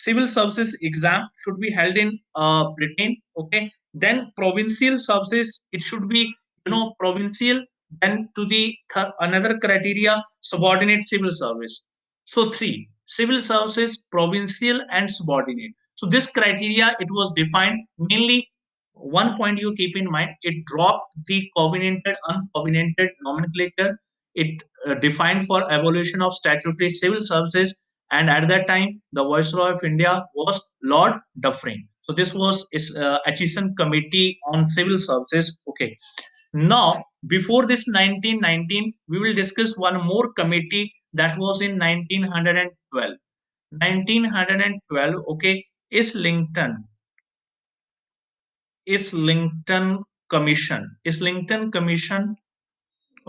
Civil services exam should be held in Britain. Okay, then provincial services, it should be provincial. Then to the another criteria, subordinate civil service. So three, civil services, provincial and subordinate. So this criteria, it was defined mainly. One point you keep in mind, it dropped the covenanted uncovenanted nomenclature. It defined for abolition of statutory civil services, and at that time the Viceroy of India was Lord Dufferin. So this was Atchison Committee on Civil Services. Okay, now before this 1919, we will discuss one more committee that was in 1912. 1912. Okay, Islington Islington Commission,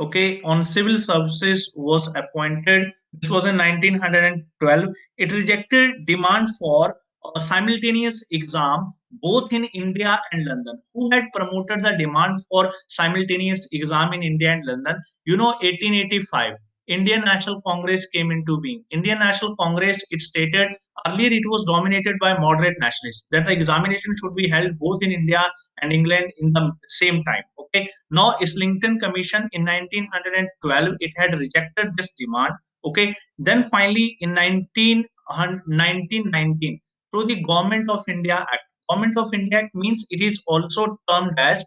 okay, on civil services was appointed. This was in 1912. It rejected demand for a simultaneous exam both in India and London. Who had promoted the demand for simultaneous exam in India and London? 1885, Indian National Congress came into being. Indian National Congress, it stated earlier it was dominated by moderate nationalists, that the examination should be held both in India and England in the same time. Okay, now, Islington Commission in 1912, it had rejected this demand. Okay, then finally in 1919, through the Government of India Act. Government of India Act means it is also termed as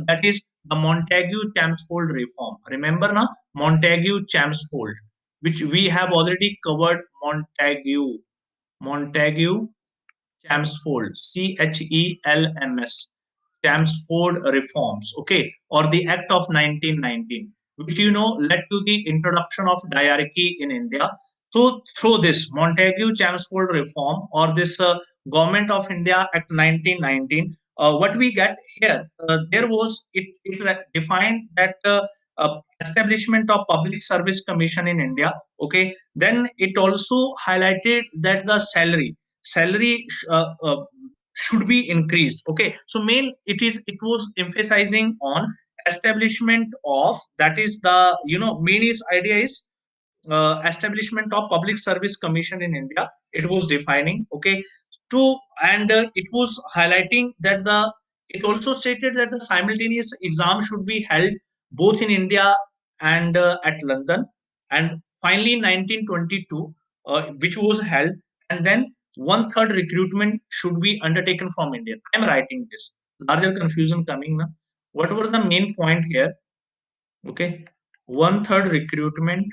that is the Montagu-Chelmsford reform. Remember now, Montagu-Chelmsford, which we have already covered. Montagu Chelmsford, CHELMS, Chelmsford reforms, okay, or the Act of 1919. which led to the introduction of diarchy in India. So through this Montagu Chelmsford reform, or this Government of India Act 1919, what we get here, there was it defined that establishment of Public Service Commission in India. Okay, then it also highlighted that the salary should be increased. Okay, so it was emphasizing on establishment of, that is the main is idea is establishment of Public Service Commission in India. It was defining, okay, to and it was highlighting that the it also stated that the simultaneous exam should be held both in India and at London. And finally, 1922, which was held, and then one third recruitment should be undertaken from India. I'm writing this. Larger confusion coming now. What were the main point here? Okay, one third recruitment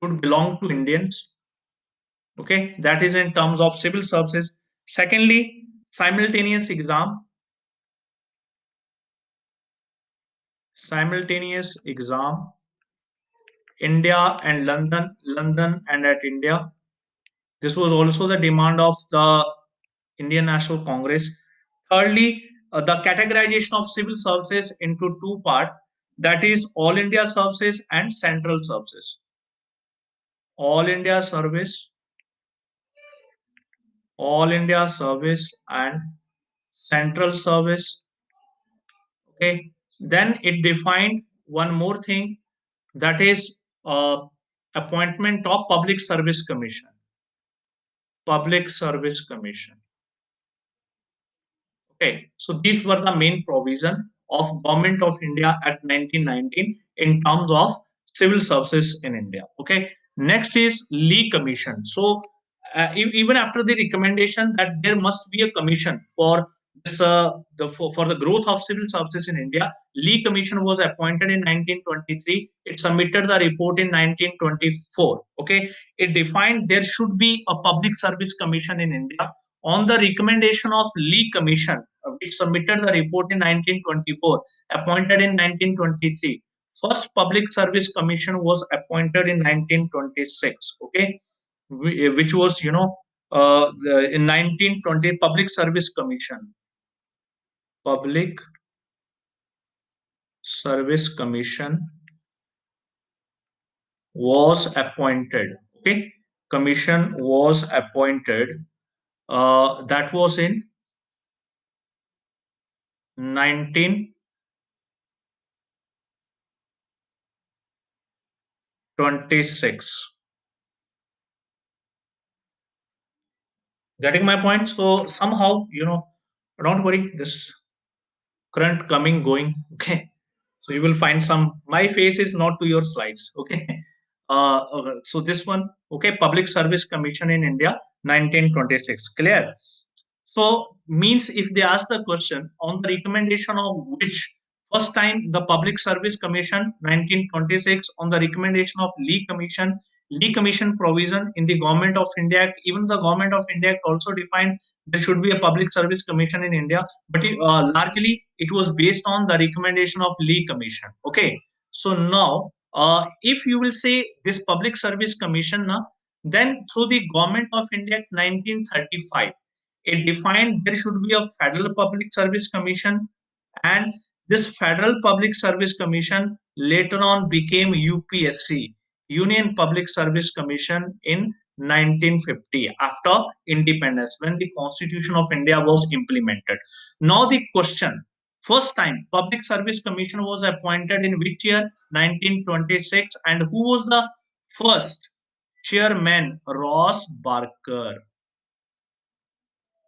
should belong to Indians. Okay, that is in terms of civil services. Secondly, simultaneous exam, India and London, London and at India. This was also the demand of the Indian National Congress. Thirdly, the categorization of civil services into two parts, that is All India services and Central services. All India service, All India service and Central service. Okay, then it defined one more thing, that is appointment of Public Service Commission. Okay, so these were the main provision of Government of India Act 1919 in terms of civil services in India. Okay, next is Lee Commission. So even after the recommendation that there must be a commission for this, for the growth of civil services in India, Lee Commission was appointed in 1923. It submitted the report in 1924. Okay, it defined there should be a Public Service Commission in India on the recommendation of Lee Commission, which submitted the report in 1924, appointed in 1923. First Public Service Commission was appointed in 1926. Okay, which was in 1920 Public Service Commission. Public Service Commission was appointed. Okay, commission was appointed. That was in 1926. Getting my point? So somehow, don't worry, this current coming, going, okay. So you will find some, my face is not to your slides, okay. So this one, okay, Public Service Commission in India, 1926, clear? So means if they ask the question on the recommendation of which, first time the Public Service Commission 1926 on the recommendation of Lee Commission provision in the Government of India Act, even the Government of India Act also defined there should be a Public Service Commission in India, but largely it was based on the recommendation of Lee Commission. Okay, so now if you will say this Public Service Commission, then through the Government of India Act 1935, it defined there should be a Federal Public Service Commission, and this Federal Public Service Commission later on became UPSC, Union Public Service Commission, in 1950 after independence, when the Constitution of India was implemented. Now the question, first time Public Service Commission was appointed in which year? 1926. And who was the first chairman? Ross Barker.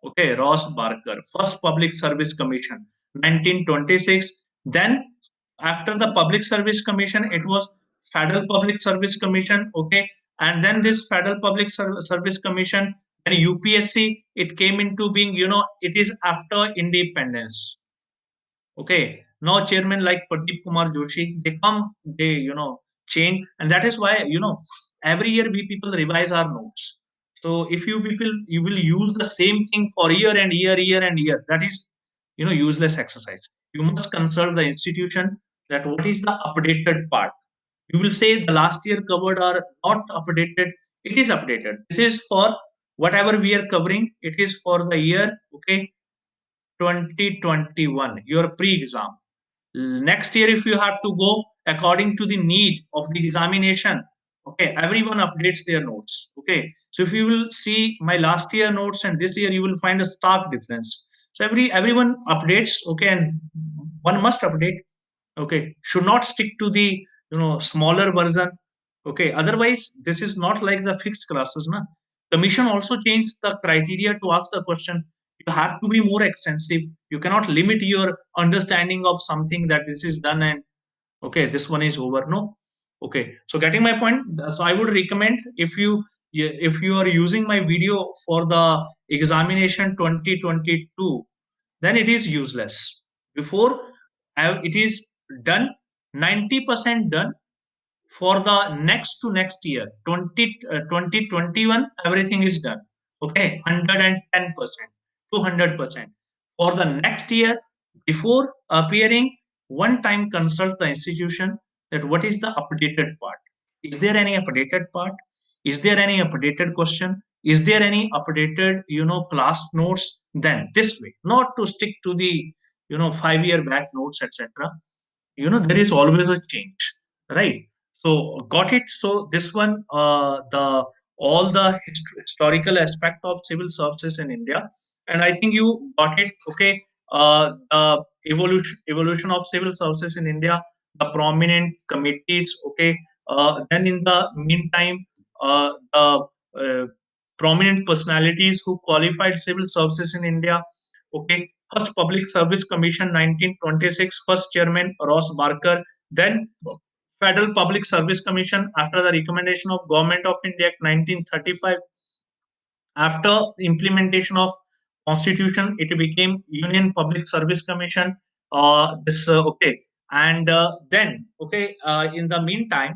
Okay, Ross Barker, first Public Service Commission, 1926. Then, after the Public Service Commission, it was Federal Public Service Commission. Okay, and then this Federal Public Service Commission, and UPSC, it came into being. It is after independence. Okay, now chairman like Pradeep Kumar Joshi, they come, they change, and that is why every year we people revise our notes. So if you people you will use the same thing for year and year, year and year, that is useless exercise. you must consult the institution that what is the updated part. You will say the last year covered are not updated. It is updated. This is for whatever we are covering. It is for the year, okay, 2021, your pre-exam. Next year, if you have to go according to the need of the examination, okay, everyone updates their notes. Okay, so if you will see my last year notes and this year, you will find a stark difference. So everyone updates, okay, and one must update, okay, should not stick to the smaller version, okay, otherwise this is not like the fixed classes na. Commission also changed the criteria to ask the question. You have to be more extensive. You cannot limit your understanding of something that this is done and okay, this one is over, no. Okay, so getting my point. So I would recommend, if you are using my video for the examination 2022, then it is useless. Before it is done, 90% done. For the next to next year 2021, everything is done, okay, 110%, 200%. For the next year, before appearing, one time consult the institution that what is the updated part. Is there any updated part? Is there any updated question? Is there any updated class notes? Then this way, not to stick to the 5 year back notes, etc. There is always a change, right? So got it. So this one, the all the historical aspect of civil services in India, and I think you got it, okay. The evolution of civil services in India, the prominent committees, okay. Then in the meantime, the prominent personalities who qualified civil services in India, okay. First Public Service Commission 1926, first chairman Ross Barker, then Federal Public Service Commission after the recommendation of Government of India Act 1935. After implementation of Constitution, it became Union Public Service Commission. This okay, and then okay. In the meantime,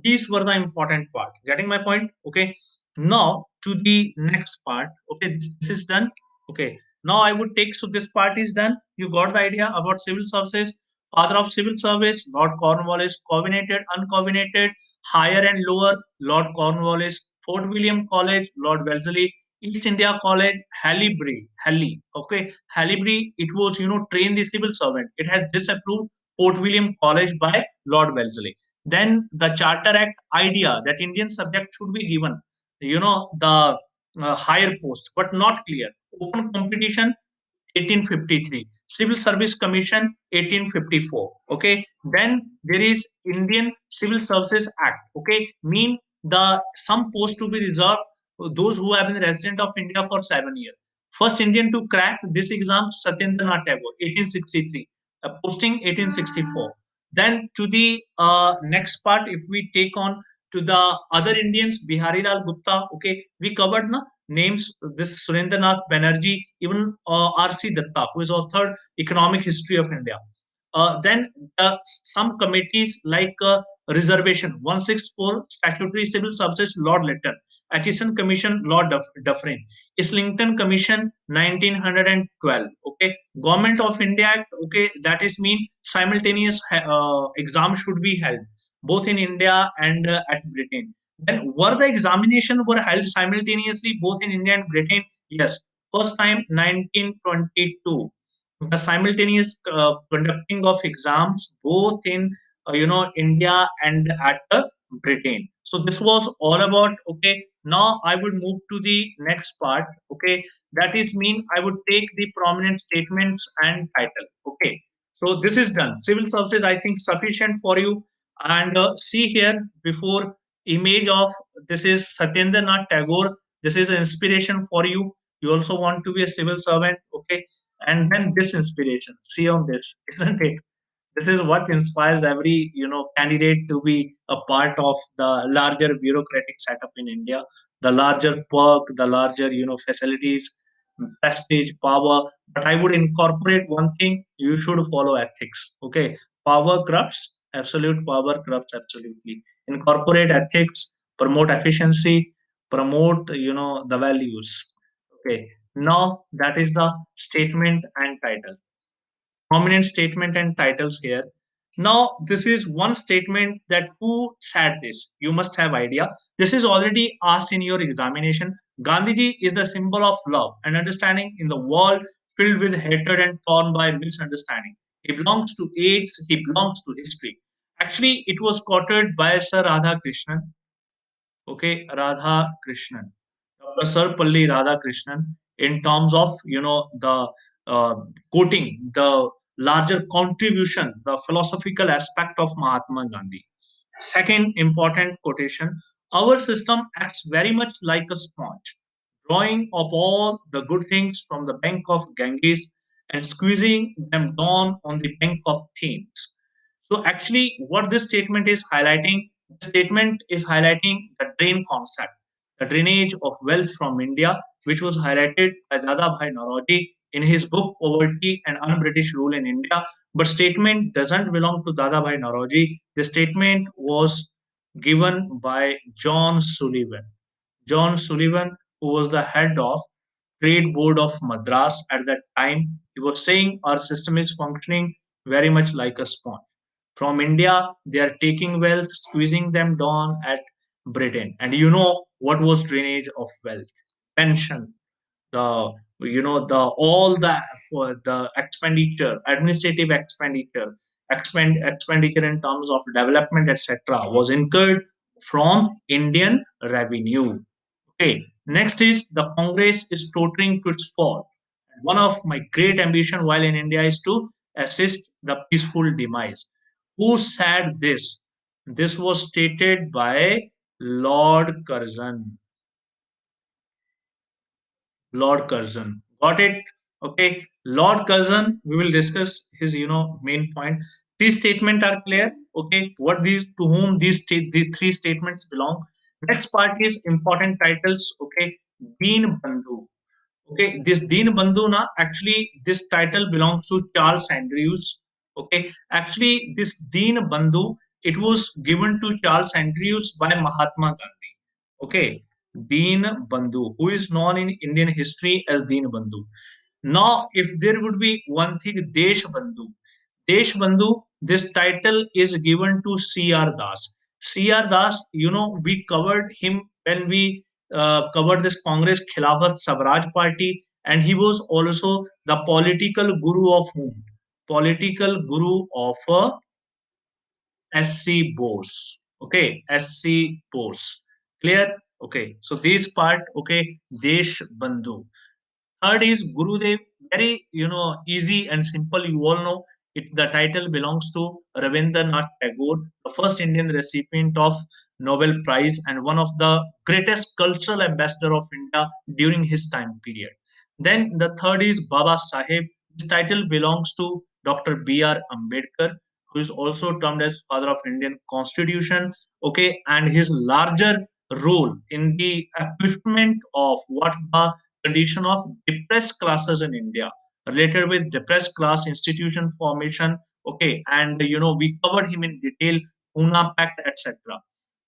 these were the important part. Getting my point? Okay. Now to the next part. Okay, this is done. Okay. Now I would take, so this part is done. You got the idea about civil services. Father of civil service, Lord Cornwallis, covenanted, uncovenanted, higher and lower, Lord Cornwallis, Fort William College, Lord Wellesley, East India College, Halle. Okay, Halle, it was train the civil servant. It has disapproved Fort William College by Lord Wellesley. Then the Charter Act idea that Indian subject should be given, the higher post, but not clear. Open competition 1853, Civil Service Commission 1854. Okay, then there is Indian Civil Services Act. Okay, mean the some post to be reserved for those who have been resident of India for 7 years. First Indian to crack this exam, Satyendranath Tagore, 1863, posting 1864. Then to the next part, if we take on to the other Indians, Bihari Lal Gupta. Okay, we covered na names, this Surendranath Banerjee, even R.C. Datta, who is authored Economic History of India. Then some committees like Reservation 164, Statutory Civil Services, Lord Lytton, Atchison Commission, Lord Dufferin, Islington Commission, 1912. Okay, Government of India Act. Okay, that is mean simultaneous exam should be held both in India and at Britain. Then were the examination were held simultaneously both in India and Britain? Yes. First time 1922. The simultaneous conducting of exams both in India and at Britain. So this was all about. Okay. Now I would move to the next part. Okay. That is mean I would take the prominent statements and title. Okay. So this is done. Civil services, I think, sufficient for you. And see here before image of this is Satyendranath Tagore. This is an inspiration for you. You also want to be a civil servant, okay? And then this inspiration. See on this, isn't it? This is what inspires every candidate to be a part of the larger bureaucratic setup in India, the larger perk, the larger facilities, prestige, power. But I would incorporate one thing: you should follow ethics. Okay, power corrupts. Absolute power corrupts absolutely. Incorporate ethics, promote efficiency, promote the values. Okay, now that is the statement and title. prominent statement and titles here. Now, this is one statement that who said this? You must have idea. This is already asked in your examination. Gandhiji is the symbol of love and understanding in the world filled with hatred and torn by misunderstanding. He belongs to AIDS. He belongs to history. Actually, it was quoted by Sir Radha Krishnan. Okay, Radha Krishnan, Dr. Sarpalli Radhakrishnan, in terms of the uh, quoting the larger contribution, the philosophical aspect of Mahatma Gandhi. Second important quotation: Our system acts very much like a sponge, drawing up all the good things from the bank of Ganges and squeezing them down on the bank of Thames. So actually, what this statement is highlighting the drain concept, the drainage of wealth from India, which was highlighted by Dadabhai Naoroji in his book Poverty and Un-British Rule in India. But statement doesn't belong to Dadabhai Naoroji. The statement was given by John Sullivan. John Sullivan, who was the head of Trade Board of Madras at that time, he was saying our system is functioning very much like a sponge. From India, they are taking wealth, squeezing them down at Britain. And you know what was drainage of wealth? Pension, the the all the for the expenditure, administrative expenditure, expenditure in terms of development, etc., was incurred from Indian revenue. Okay, next is the Congress is tottering to its fall. One of my great ambition while in India is to assist the peaceful demise. Who said this? This was stated by Lord Curzon. Lord Curzon. Got it? Okay. Lord Curzon, we will discuss his, main point. These statements are clear. Okay. What these, to whom these three statements belong. Next part is important titles. Okay. Deen Bandhu. Okay. This Deen Bandhu, na, actually, this title belongs to Charles Andrews. Okay. Actually, this Deen Bandhu, it was given to Charles Andrews by Mahatma Gandhi. Okay, Deen Bandhu, who is known in Indian history as Deen Bandhu. Now, if there would be one thing, Desh Bandhu, this title is given to C.R. Das. C.R. Das, we covered him when we covered this Congress Khilafat Swaraj Party, and he was also the political guru of whom? Political guru of SC Bose. Okay, SC Bose. Clear? Okay, so this part, okay, Desh Bandhu. Third is Gurudev. Very, easy and simple. You all know it. The title belongs to Ravindranath Tagore, the first Indian recipient of Nobel Prize and one of the greatest cultural ambassador of India during his time period. Then the third is Baba Sahib. This title belongs to Dr. B.R. Ambedkar, who is also termed as father of Indian Constitution. Okay, and his larger role in the upliftment of what the condition of depressed classes in India, related with depressed class institution formation. Okay, and we covered him in detail, Pune Pact, etc.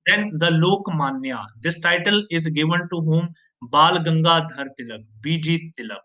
Then the Lokmanya. This title is given to whom? Bal Gangadhar Tilak, BG Tilak.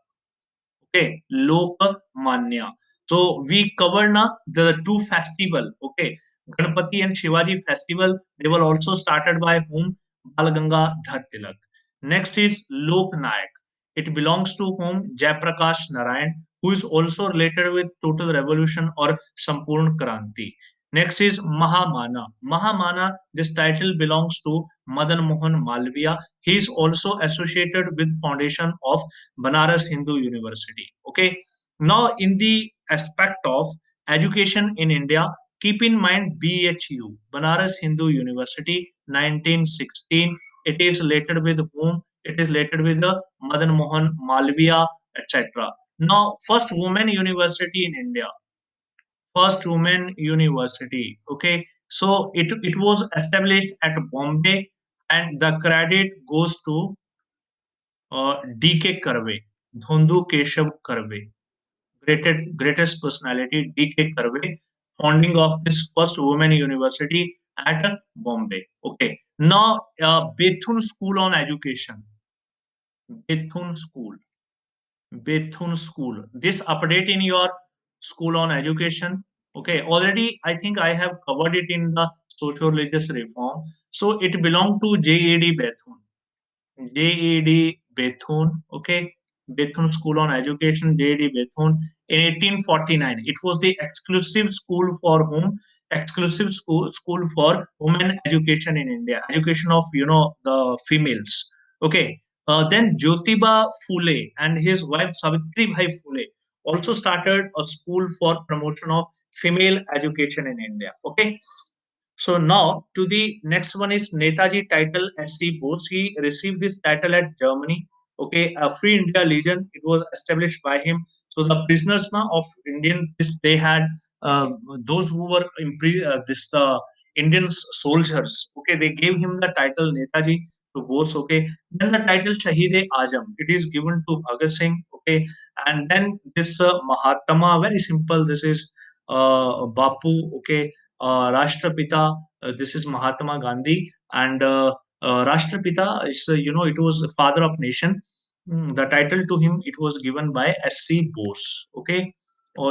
Okay, Lokmanya. So we cover now the two festival. Okay, Ganpati and Shivaji festival. They were also started by whom? Balganga Tilak. Next is Lok Nayak. It belongs to whom? Jayaprakash Narayan, who is also related with Total Revolution or Sampurn Kranti. Next is Mahamana. Mahamana, this title belongs to Madan Mohan Malviya. He is also associated with foundation of Banaras Hindu University. Okay. Now, in the aspect of education in India, keep in mind BHU, Banaras Hindu University, 1916. It is related with whom? It is related with the Madan Mohan Malviya, etc. Now, first women university in India, first women university. Okay, so it was established at Bombay, and the credit goes to D.K. Karve, Dhundu Keshav Karve, greatest personality D.K. Karve, founding of this first women university at Bombay. Okay, now Bethune School on Education, Bethune School, Bethune School. This update in your School on Education. Okay, already I think I have covered it in the social religious reform. So it belonged to JAD Bethune. JED Bethune, okay, Bethune School on Education, JED Bethune, in 1849. It was the exclusive school for whom? Exclusive school for women education in India, education of the females. Okay. Then Jyotiba Phule and his wife Savitri Bhai Phule also started a school for promotion of female education in India. Okay. So now to the next one is Netaji title SC Bose. He received this title at Germany. Okay, a Free India Legion. It was established by him. So the prisoners now of Indian, this they had those who were this the Indian soldiers. Okay, they gave him the title Netaji to Bose. Okay, then the title Shahid Ajam. It is given to Bhagat Singh. Okay, and then this Mahatma. Very simple. This is Bapu. Okay, Rashtrapita. This is Mahatma Gandhi, and Rashtrapita is it was the father of nation. The title to him it was given by SC Bose. Okay,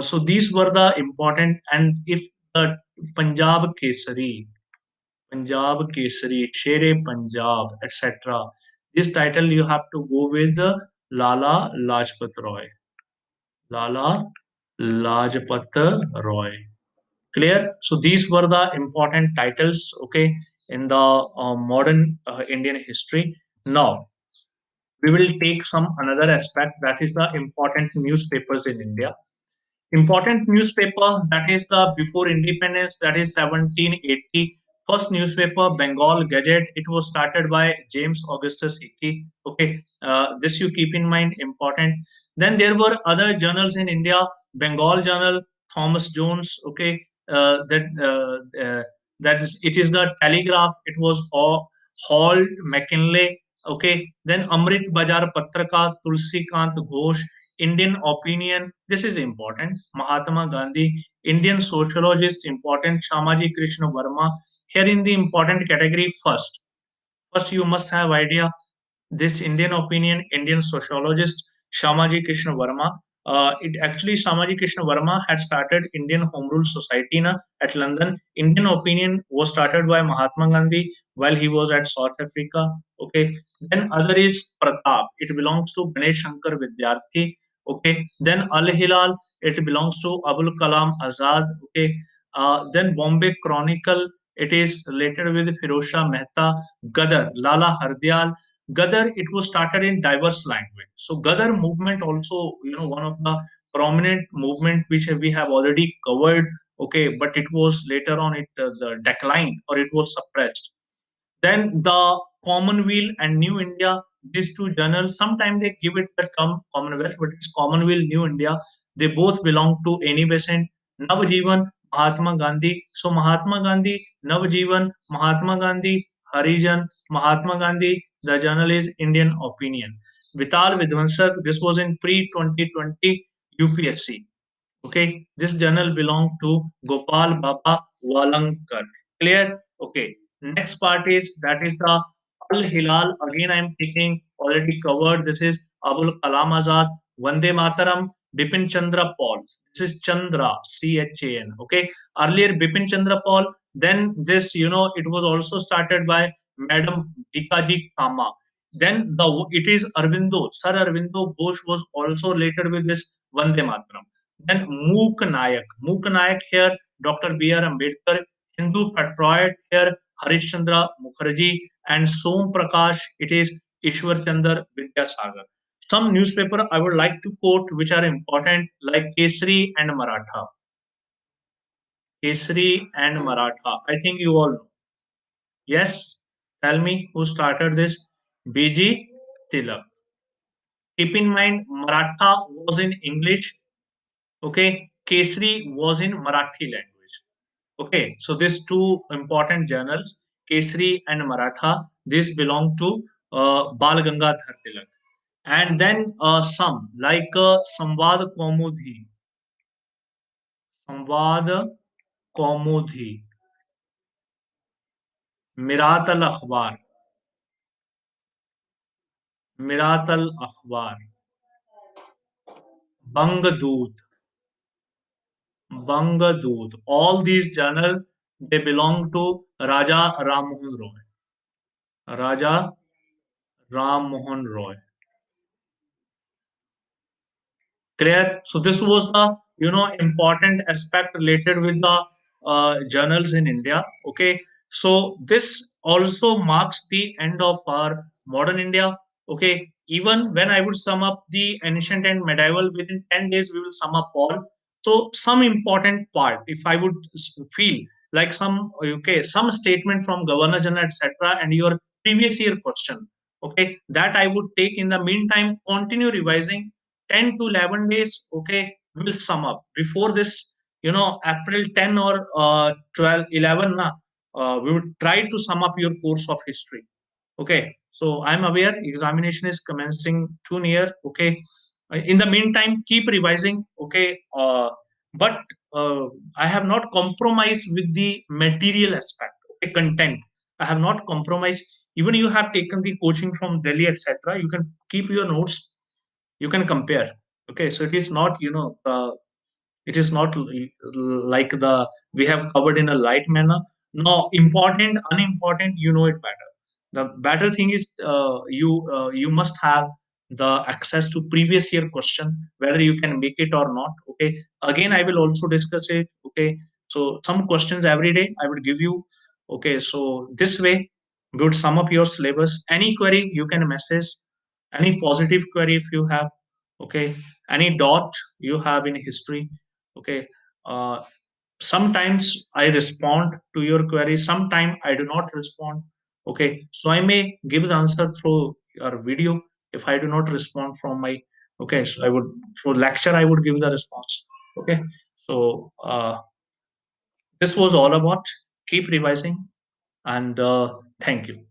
so these were the important, and if the Punjab Kesari, Shere Punjab, etc. This title you have to go with Lala Lajpat Roy. Lala Lajpat Roy. Clear? So these were the important titles, okay, in the modern Indian history. Now we will take some another aspect, that is the important newspapers in India. Important newspaper, that is the before independence, that is 1780. First newspaper, Bengal Gazette. It was started by James Augustus Hickey. Okay, this you keep in mind, important. Then there were other journals in India, Bengal Journal, Thomas Jones. Okay, that is it is the Telegraph. It was Hall McKinley. Okay, then Amrit Bazar Patrika, Tulsi Kant Ghosh, Indian Opinion. This is important. Mahatma Gandhi, Indian sociologist, important. Shamaji Krishna Verma. Here in the important category first. First, you must have idea this Indian Opinion, Indian sociologist Shamaji Krishna Verma. It actually Shamaji Krishna Verma had started Indian Home Rule Society at London. Indian Opinion was started by Mahatma Gandhi while he was at South Africa. Okay, then other is Pratap. It belongs to Ganesh Shankar Vidyarthi. Okay, then Al Hilal. It belongs to Abul Kalam Azad. Okay, then Bombay Chronicle. It is related with Firosha Mehta. Gadar, Lala Hardyal. Gadar, it was started in diverse language. So Gadar movement also, one of the prominent movement which we have already covered. Okay, but it was later on it the decline or it was suppressed. Then the Commonweal and New India, these two journals, sometimes they give it the term Commonwealth, but it's Commonweal, New India. They both belong to Annie Besant, Navjivan, Mahatma Gandhi. So Mahatma Gandhi, Navjivan, Mahatma Gandhi, Harijan, Mahatma Gandhi, the journal is Indian Opinion. Vital Vidwansak, this was in pre-2020 UPSC. Okay, this journal belonged to Gopal Baba Walankar. Clear? Okay. Next part is that is the Al Hilal. Again, I'm taking already covered. This is Abul Kalam Azad, Vande Mataram, Bipin Chandra Paul. This is Chandra, CHAN. Okay. Earlier Bipin Chandra Paul. Then this, it was also started by Madam Bikaji Kama. Then it is Arvindo. Sir Arvindo Ghosh was also later with this Vande Mataram. Then Mook Nayak. Mook Nayak here, Dr. B.R. Ambedkar, Hindu patriot here, Harish Chandra Mukherjee, and Som Prakash, it is Ishwar Chandra Vidyasagar. Some newspaper I would like to quote which are important like Kesari and Maratha. Kesari and Maratha. I think you all know. Yes? Tell me who started this? BG Tilak. Keep in mind, Maratha was in English. Okay, Kesari was in Marathi language. Okay, so these two important journals, Kesari and Maratha, these belong to Bal Gangadhar Tilak. And then some like Samvad Kaumudhi, Samvad Kaumudhi, Mirat al Akhbar, Mirat al Akhbar, Bang Doot, Bangadud. All these journal they belong to Raja Ram Mohan Roy. Raja Ram Mohan Roy. Clear? So this was the important aspect related with the journals in India. Okay, so this also marks the end of our modern India. Okay, even when I would sum up the ancient and medieval within 10 days, we will sum up all. So some important part, if I would feel like some statement from Governor General etc. and your previous year question. Okay, that I would take in the meantime. Continue revising 10 to 11 days. Okay, we'll sum up before this April 10 or 12 11 na, we would try to sum up your course of history. Okay, so I'm aware examination is commencing too near. Okay, in the meantime keep revising. Okay, but uh, I have not compromised with the material aspect. Okay, content I have not compromised. Even you have taken the coaching from Delhi etc., you can keep your notes, you can compare. Okay, so it is not it is not like the we have covered in a light manner. No, important unimportant, you know it better. The better thing is you must have the access to previous year question, whether you can make it or not. Okay, again I will also discuss it. Okay, so some questions every day I would give you. Okay, so this way we would sum up your syllabus. Any query you can message, any positive query if you have. Okay, any dot you have in history. Okay, uh, sometimes I respond to your query, sometimes I do not respond. Okay, so I may give the answer through your video. If I do not respond from my, okay, so I would through lecture I would give the response. Okay, so this was all about. Keep revising, and thank you.